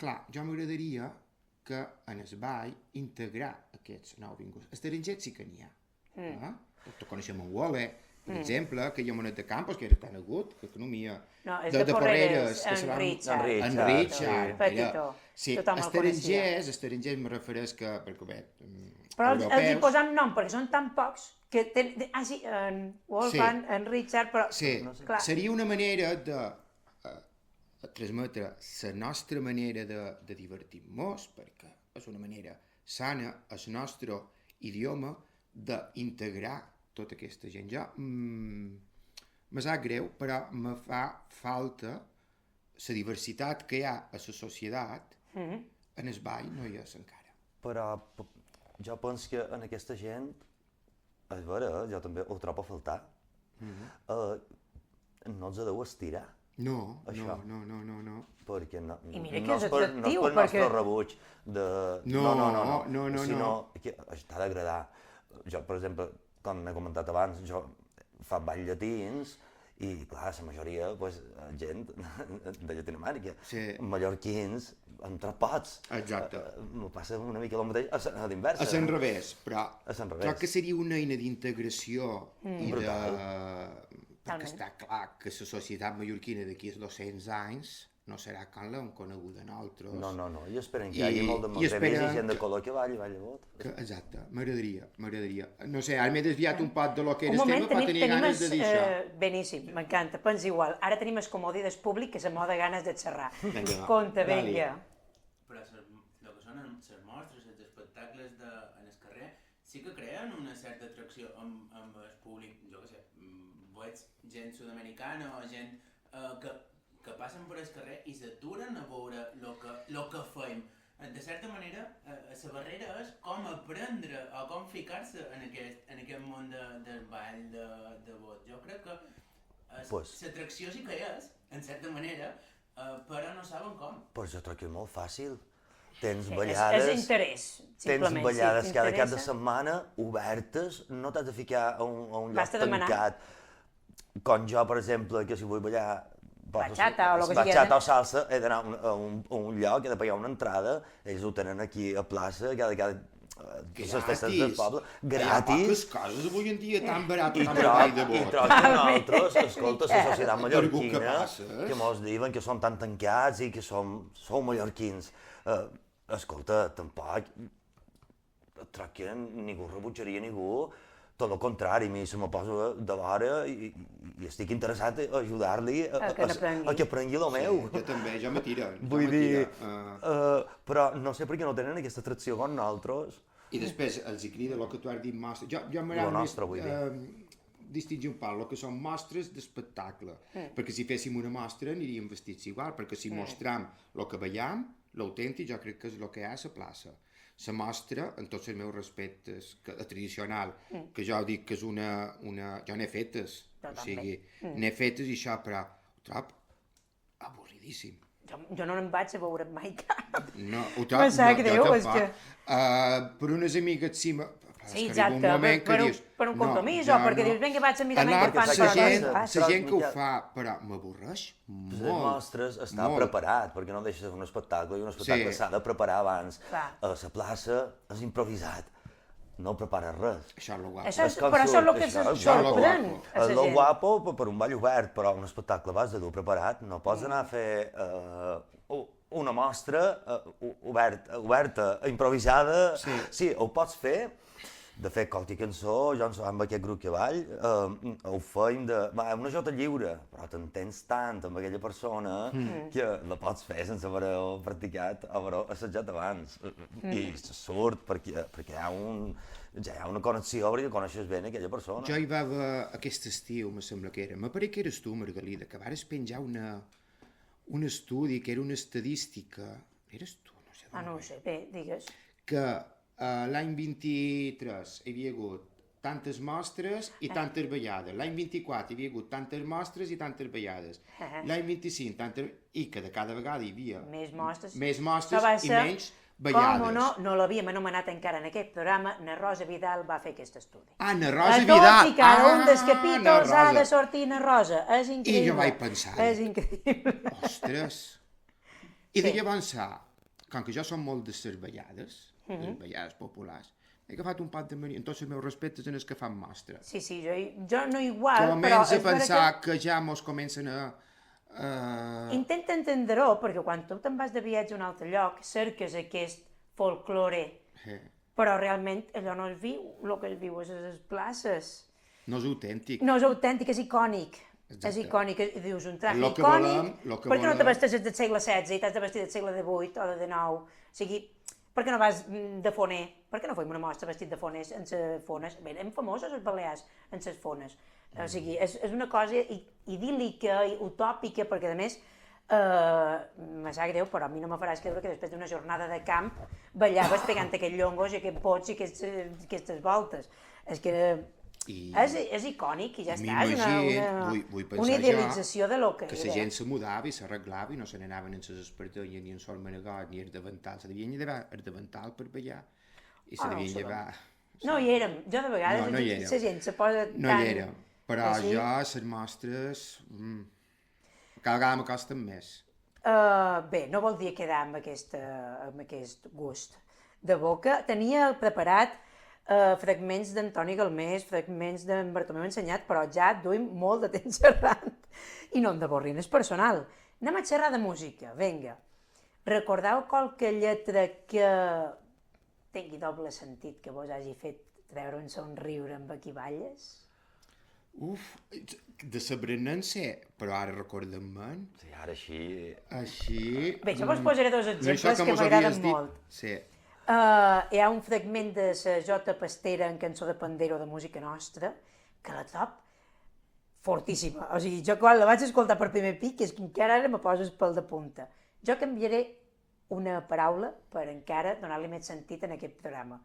Clar, jo m'agradaria que en el ball integrar aquests nouvinguts. Estrangers sí que n'hi ha. Tot coneixem en Wole, per exemple, que hi ha Monet de Campos, que era tan agut, que no m'hi ha... No, és de Porreres, que en serà- Richard. En Richard, Richard. sí. Petitó. Sí, Tothom el coneixia. estrangers me refereix que, perquè bé, Però els hi europeus... posam nom, perquè són tan pocs, que... sí, en Wolfgang, en Richard, però... Sí, Clar. seria una manera de transmetre la nostra manera de divertir-nos, perquè és una manera sana, el nostre idioma, d'integrar tota aquesta gent. Jo me sap greu, però me fa falta la diversitat que hi ha a la societat, en el ball no hi és encara. Però jo penso que en aquesta gent, és vera, jo també ho trobo a faltar, no els deu estirar. No, Això. no. Perquè no, I mira que no és per atractiu, nostre perquè- rebuig de... No, sinó que t'ha d'agradar. Jo, per exemple, com m'he comentat abans, jo fa ball llatins i, clar, la majoria, pues, gent de Llatinoamèrica, Sí. mallorquins, entre pots. Exacte. M'ho passa una mica el mateix a l'inversa. A l'enrevés, però A l'enrevés. crec que seria una eina d'integració i de... Brutal. Perquè Totalment. està clar que la societat mallorquina d'aquí a 200 anys no serà Can León coneguda, nosaltres. No, i esperen que hi hagi molt de i esperen i gent de color que balli vot. Exacte, m'agradaria. No sé, ara m'he desviat un poc de lo que Un era el moment, tema, però tenia ganes de dir això. Beníssim, m'encanta, pensa igual. Ara tenim el comodi del públic que se m'ha de ganes de xerrar. Vinga, Conta, dali. vinga. Però el que són les mostres, els espectacles en el carrer, sí que creen una certa atracció amb el públic, jo què sé, veig gent sud-americana o gent que passen per el carrer i s'aturen a veure el que fem. De certa manera, la barrera és com aprendre o com ficar-se en aquest món del ball de vot. Jo crec que l'atracció sí que és, en certa manera, però no saben com. Pues jo trobo que és molt fàcil. Tens ballades... És interès, simplement. Tens ballades cada cap de setmana, obertes, no t'has de ficar a un lloc tancat. Com jo, per exemple, que si vull ballar bachata o lo que sigui. Bachata o salsa, he d'anar a un lloc, he de pagar una entrada, ells ho tenen aquí a plaça, cada les festes del poble, gratis. Poques coses avui en dia tan barates I com el ball de vot. troc que nosaltres, escolta, la societat mallorquina, que mos diuen que som tan tancats i que sou mallorquins. Escolta, tampoc troc que ningú rebutjaria ningú, tot el contrari, a mi se me posa de vora i estic interessat a ajudar-li a que aprengui el meu. Sí, jo també, jo me tira. Vull dir, però no sé per què no tenen aquesta atracció com nosaltres. I després els hi crida el que tu has dit mostres. Jo Lo nostre, vull dir. Distingir un poc el que són mostres d'espectacle, perquè si féssim una mostra aniríem vestits igual, perquè si mostram el que veiem, l'autèntic jo crec que és el que hi ha a la plaça. La mostra, en tots els meus respectes, tradicional, que jo dic que és una... Jo n'he fetes, o sigui, n'he fetes i això, però ho trobo avorridíssim. Jo no em vaig a veure mai cap. No, ho trobo... Me sap greu, és que... Per unes amigues sí... Sí, exacte, per un compromís o perquè dius, vinga, vaig a mirar mentre fan coses. La gent que ho fa, però m'avorreix molt. Les mostres està preparat, perquè no deixa de fer un espectacle i un espectacle s'ha de preparar abans. A la plaça és improvisat, no prepares res. Això és lo guapo. Però això és el que se sorprèn a la gent. És lo guapo per un ball obert, però un espectacle vas de dur preparat, no pots anar a fer una mostra oberta, improvisada. Sí, ho pots fer. De fet, qualque cançó, jo amb aquest grup que ball, ho feim de... Va, una jota lliure, però t'entens tant amb aquella persona que la pots fer sense haver-ho practicat o haver-ho assajat abans. I surt perquè hi ha una connexió, perquè coneixes bé aquella persona. Jo hi va haver aquest estiu, me sembla que era. M'apareix que eres tu, Margalida, que vares penjar un estudi, que era una estadística. Eres tu? No sé. No ho sé, bé, digues. Que l'any 23 hi havia hagut tantes mostres i tantes ballades. L'any 24 hi havia hagut tantes mostres i tantes ballades. L'any 25 tantes... I que de cada vegada hi havia més mostres i menys ballades. Com no l'havíem anomenat encara en aquest programa, na Rosa Vidal va fer aquest estudi. Na Rosa Vidal! I cada un dels capítols ha de sortir na Rosa. És increïble. I jo vaig pensar... És increïble. Ostres! I de llavors, com que jo som molt de les ballades, les ballades populars, he agafat un pot de mania, en tots els meus respectes en els que fan mostra. Sí, jo no igual, però... Comença a pensar que ja mos comencen a... Intenta entendre-ho, perquè quan tu te'n vas de viatge a un altre lloc, cerques aquest folklore, però realment allò no es viu, el que es viu és a les places. No és autèntic. No és autèntic, és icònic. És icònic, dius un traje icònic, per què no te vesteixes del segle XVI i t'has de vestir del segle XVIII o de XIX? O sigui, per què no vas de foner? Per què no fem una mostra vestit de foners en les fones? Bé, eren famosos els balears en les fones. O sigui, és una cosa idíl·lica, utòpica, perquè a més, me sap greu, però a mi no me faràs creure que després d'una jornada de camp ballaves pegant aquests llongos i aquests pots i aquestes voltes. És que és icònic i ja està, és una idealització de lo que era. Que la gent se mudava i s'arreglava i no se n'anaven en les espardenyes ni en sol manegot ni el davantal. Se devien llevar el davantal per ballar i se devien llevar... No hi érem, jo de vegades la gent se posa tan... No hi érem, però jo les mostres cada vegada m'acosten més. Bé, no voldria quedar amb aquest gust de boca. Tenia preparat fragments d'Antoni Galmés, fragments d'en Bartomeu Ensenyat, però ja duim molt de temps xerrant i no em devorrin, és personal. Anem a xerrar de música, vinga. Recordeu qualque lletra que tingui doble sentit, que vos hagi fet treure un somriure amb aquí balles? Uf, de saber no en sé, però ara recordem-me. Sí, ara així... Així... Bé, jo vos posaré dos d'això exemples que mos m'agraden havies dit. molt. Sí. Hi ha un fragment de la Jota Pastera en Cançó de Pandero de música nostra, que la trob fortíssima. O sigui, jo quan la vaig escoltar per primer pic, és que encara ara me poses pel de punta. Jo canviaré una paraula per encara donar-li més sentit en aquest programa.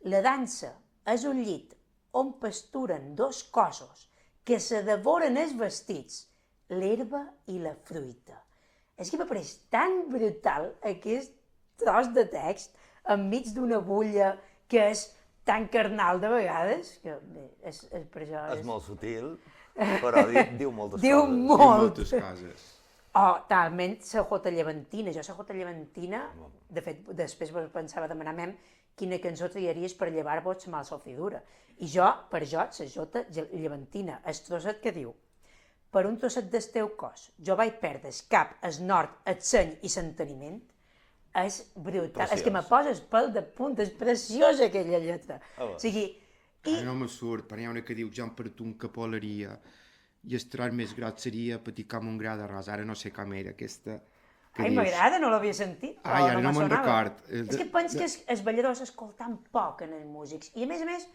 La dansa és un llit on pasturen dos cossos que se devoren els vestits, l'herba i la fruita. És que m'apareix tan brutal aquest tros de text enmig d'una bulla que és tan carnal de vegades, que bé, és per això... És molt sutil, però diu moltes Diu coses. molt. Moltes coses. Oh, talment la Jota Llevantina. Jo la Jota Llevantina, de fet, després vos pensava demanar-me quina cançó triaries per llevar-vos la mal sofridura. I jo, per jo, la Jota Llevantina, el trosset que diu: per un trosset del teu cos, jo vaig perdre el cap, el nord, el seny i l'enteniment, és brutal. Preciós. És que me poses pel de punta, és preciosa aquella lletra. O sigui, Ara no me surt, però hi ha una que diu: jo em perdut un capolaria i el tros més gros seria patir com un gra d'arròs. Ara no sé com era aquesta que ai, dius. m'agrada, no l'havia sentit. Ai, ara no me'n sonava. record. És que pens que els balladors escolten poc en els músics. I a més,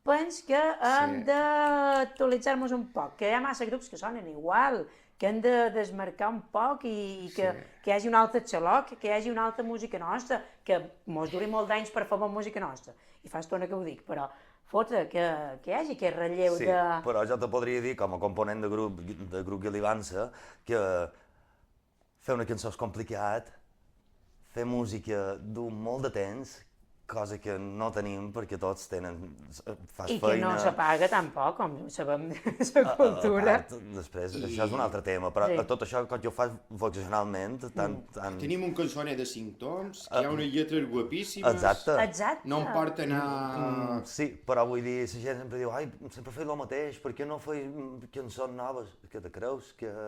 pens que hem d'actualitzar-nos un poc, que hi ha massa grups que sonen igual, que hem de desmarcar un poc i que hi hagi un altre xaloc, que hi hagi una altra música nostra, que mos duri molt d'anys per fer bona música nostra. I fa estona que ho dic, però fotre que hi hagi aquest relleu Sí, de... però jo te podria dir, com a component de grup Galivança, que fer una cançó és complicat, fer música du molt de temps, cosa que no tenim perquè tots tenen... fas I feina... que no s'apaga tampoc, com sabem de la cultura. A part, després, això és un altre tema, però Sí. tot això que jo faig vocacionalment, tant... Tenim un cançoner de 5 tons, que hi ha unes lletres guapíssimes. Exacte. Exacte. No em porta anar... Sí, però vull dir, la gent sempre diu, ai, sempre fes el mateix, per què no fes cançons noves? Que te creus que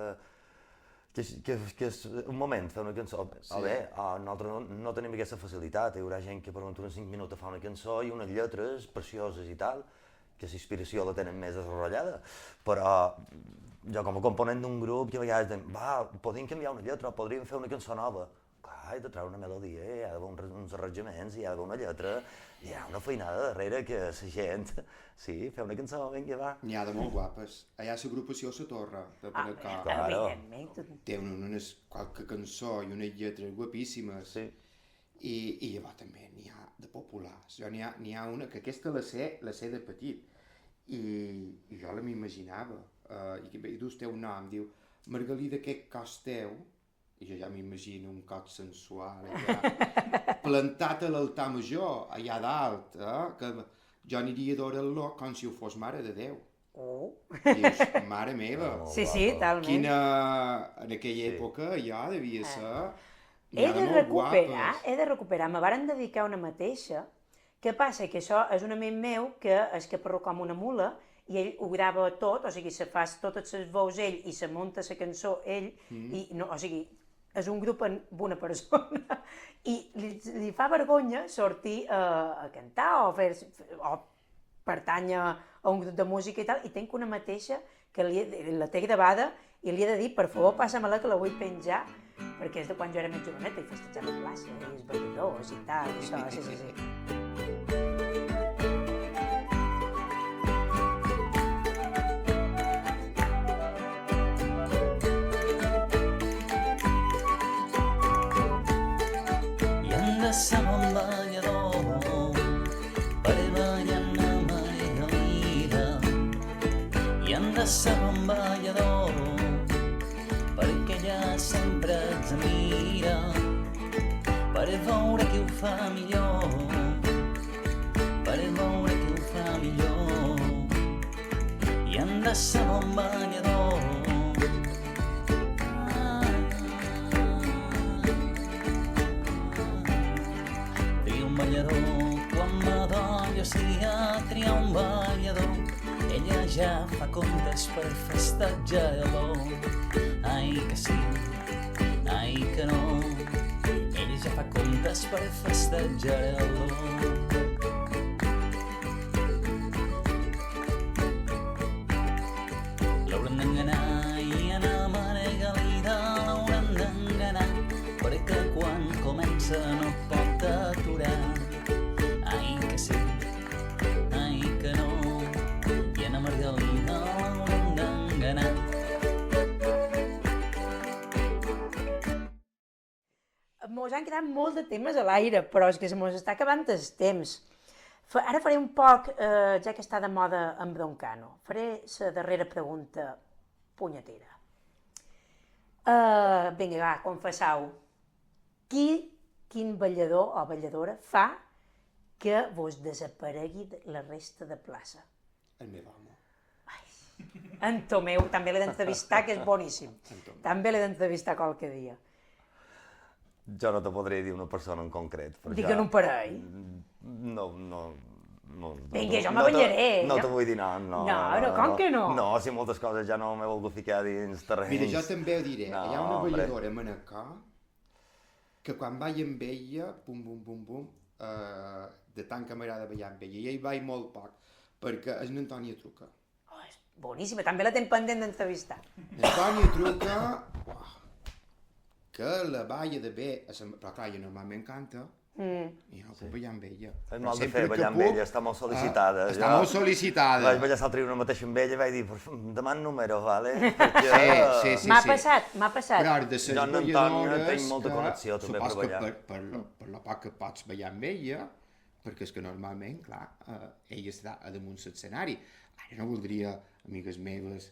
és un moment fer una cançó. A bé, nosaltres no tenim aquesta facilitat, hi haurà gent que per uns 5 minuts fa una cançó i unes lletres precioses i tal, que l'inspiració la tenen més desarrollada, però jo com a component d'un grup que a vegades dic, va, podríem canviar una lletra, podríem fer una cançó nova. Clar, he de treure una melodia, hi ha d'haver uns arranjaments, hi ha d'haver una lletra, hi ha una feinada darrere que la gent... Sí, fer una cançó, vinga, va. N'hi ha de molt guapes. Allà a la agrupació La Torre, de Panacà. Claro. Evidentment. Té qualque cançó i unes lletres guapíssimes. Sí. I llavors també n'hi ha de populars. Jo n'hi ha una que aquesta la sé de petit. I jo la m'imaginava. I dius teu nom, diu Margalida, aquest cos teu, i jo ja m'imagino un cos sensual, allà, plantat a l'altar major, allà dalt, que jo aniria d'orar-lo com si ho fos Mare de Déu. Oh. Dius, mare meva, Sí, talment. quina... En aquella època ja devia ser... N'hi He ha de molt guapes. recuperar. Me varen dedicar una mateixa. Què passa? Que això és un amic meu que és que perro com una mula i ell ho grava tot, o sigui, se fa totes les veus ell i se munta la cançó ell, i no, o sigui, és un grup amb una persona i li fa vergonya sortir a cantar o pertany a un grup de música i tal, i tenc una mateixa que la té gravada i li he de dir, per favor, passa-me-la que la vull penjar, perquè és de quan jo era més joveneta i festejava a plaça, i els balladors i tal, i això, sí. I hem de ser bon ballador per ballar una marea vida. I hem de ser bon ballador perquè ella sempre ens mira per veure qui ho fa millor, per veure qui ho fa millor. I hem de ser bon ballador. Quan m'adolla triar un ballador, ella ja fa comptes per festejar-lo. Ai que sí, ai que no, ell ja fa comptes per festejar-lo. L'hauran d'enganar i anar a Margalida, l'hauran d'enganar, perquè quan comença no pot aturar. Ai que sí, ai que no, i a Margalida l'hauran d'enganar. Mos han quedat molt de temes a l'aire, però és que se mos està acabant el temps. Ara faré un poc, ja que està de moda en broncano, faré la darrera pregunta punyetera. Vinga, va, confessau. Quin ballador o balladora fa que vos desaparegui la resta de plaça? El meu home. En Tomeu, també l'he d'entrevistar, que és boníssim. També l'he d'entrevistar qualque dia. Jo no te podré dir una persona en concret. Digue'n un parell. No. Vinga, jo me banyaré. No te vull dir no. No, com que no? No, si moltes coses ja no m'he volgut ficar dins terrenys. Mira, jo també ho diré. No, Hi ha una hombre. balladora a Manacor que quan vaig amb ella, de tant que m'agrada ballar amb ella, i ell vaig molt poc, perquè és l'Antònia Truca. Oh, és boníssima, també la tenc pendent d'entrevistar. L'Antònia Truca, que la balla de bé, però clar, jo normalment canta, i no puc ballar amb ella. És mal de fer ballar amb ella, està molt sol·licitada. Està molt sol·licitada. Vaig ballar l'altre dia una mateixa amb ella i vaig dir, demana número, vale? Sí. M'ha passat. Però de les Jo amb l'Antònia balladores tinc molta connexió també per ballar. Supos que per la poc que pots ballar amb ella, perquè és que normalment, clar, ella està a damunt l'escenari. Ara no voldria, amigues meves,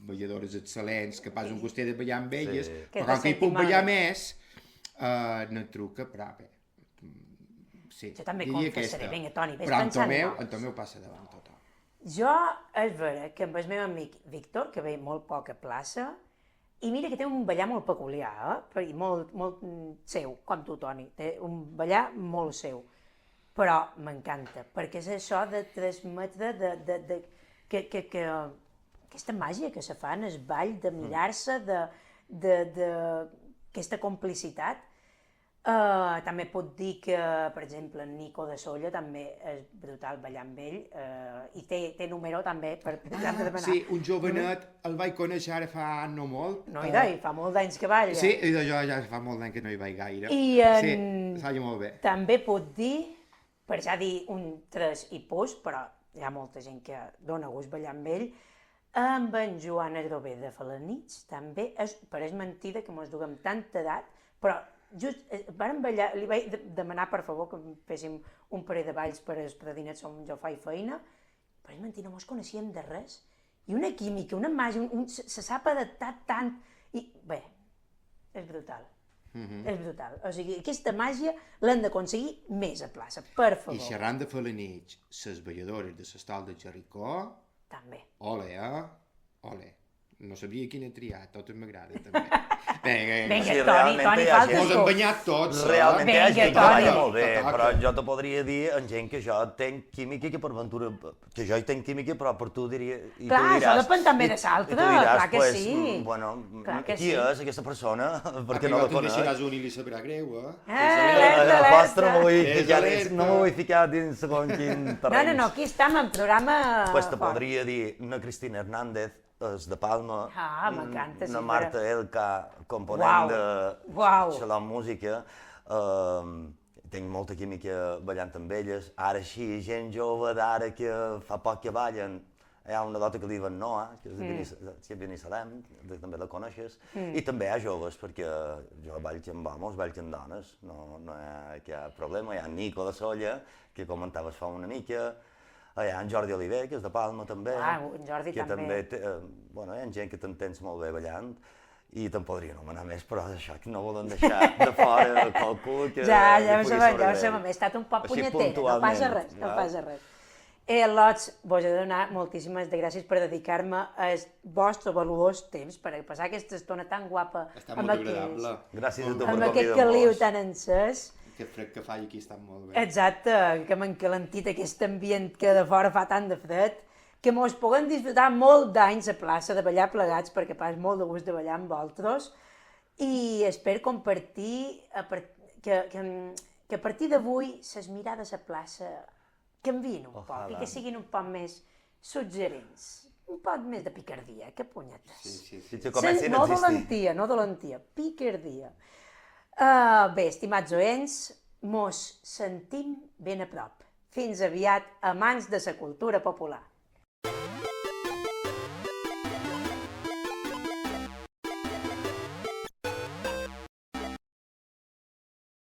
balladores excel·lents, que pas un gustet de ballar amb elles, però com que hi puc ballar més, no et truca, però bé. Sí, Jo també diria confessaré. aquesta. Vinga, Toni, vés però pensant en Tomeu passa davant tothom. Jo, és vera que amb el meu amic Víctor, que ve molt poc a plaça, i mira que té un ballar molt peculiar, i molt seu, com tu, Toni, té un ballar molt seu. Però m'encanta, perquè és això de transmetre que aquesta màgia que se fa en el ball, de mirar-se, d'aquesta complicitat. També puc dir que, per exemple, en Nico de Solla també és brutal ballar amb ell, i té número també per demanar. Sí, un jovenet, el vaig conèixer ara fa no molt. No hi deia, fa molts anys que balla. Sí, jo ja fa molt d'any que no hi vaig gaire. I sí, balla molt bé. també puc dir, per ja dir un 3 i pus, però hi ha molta gent que dona gust ballar amb ell, amb en Joan Agrové de Falanits, també pareix mentida que mos duguem tanta edat, però just vàrem ballar, li vaig demanar per favor que féssim un parell de balls per als predinetes on jo faig feina, però és mentida, no mos coneixíem de res. I una química, una màgia, se sap adaptar tant, i bé, és brutal. És brutal. O sigui, aquesta màgia l'hem d'aconseguir més a plaça, per favor. I xerrant de Falanits, les balladores de l'Estol de Jericó, També. ole, ole. No sabria quina triar, totes m'agraden també. Vinga, Sí, Toni, realment Toni, hi ha faltes gent- Mos tu. hem banyat tots, Realment hi ha Vinga, gent que Toni. balla molt bé, Toca. però jo te podria dir en gent que jo tenc química i que per ventura, que jo hi tenc química, però per tu diria... I Clar, tu diràs, això depèn també de l'altre, i tu diràs, clar que pues, sí. Bueno, Clar que qui sí. és aquesta persona? Perquè Perquè no la te'n conec. deixaràs un i li sabrà greu, Alerta, Aposta, no És alerta. no m'ho vull ficar dins segons quin terreny. No, aquí estem en programa... Pues te fort. podria dir una Cristina Hernández, és de Palma, m'encanta, sí, una però- Marta Elka, component Uau. de Xaló Música, tinc molta química ballant amb elles, ara sí, gent jove d'ara que fa poc que ballen, hi ha una dota que li diuen Noa, que és de Binissalem, també la coneixes, i també hi ha joves, perquè jo ballo amb homes, ballo amb dones, no hi ha problema, hi ha Nico de Solla, que comentaves fa una mica, hi ha en Jordi Oliver, que és de Palma també, En Jordi que també. bueno, hi ha gent que t'entens molt bé ballant, i te'n podria anomenar més, però això que no volen deixar de fora qualcú que Ja ho pugui sabem, sobreviure. he estat un poc Així punyetera, no puntualment, passa res, no ja. passa res. Lots, vos he de donar moltíssimes de gràcies per dedicar-me al vostre valuós temps, per passar aquesta estona tan guapa Està molt agradable. Gràcies a tu per amb aquest convidar-nos. caliu tan encès. Aquest fred que fa i aquí està molt bé. Exacte, que m'ha encalentit aquest ambient que de fora fa tant de fred, que mos puguem disfrutar molt d'anys a plaça de ballar plegats, perquè pas molt de gust de ballar amb vosaltres, i espero compartir que a partir d'avui les mirades a plaça canvien un poc i que siguin un poc més suggerents, un poc més de picardia, que punyetes. Sí, que comencin a No existir. dolentia, no dolentia, picardia. Bé, estimats oients, mos sentim ben a prop. Fins aviat, amants de la cultura popular.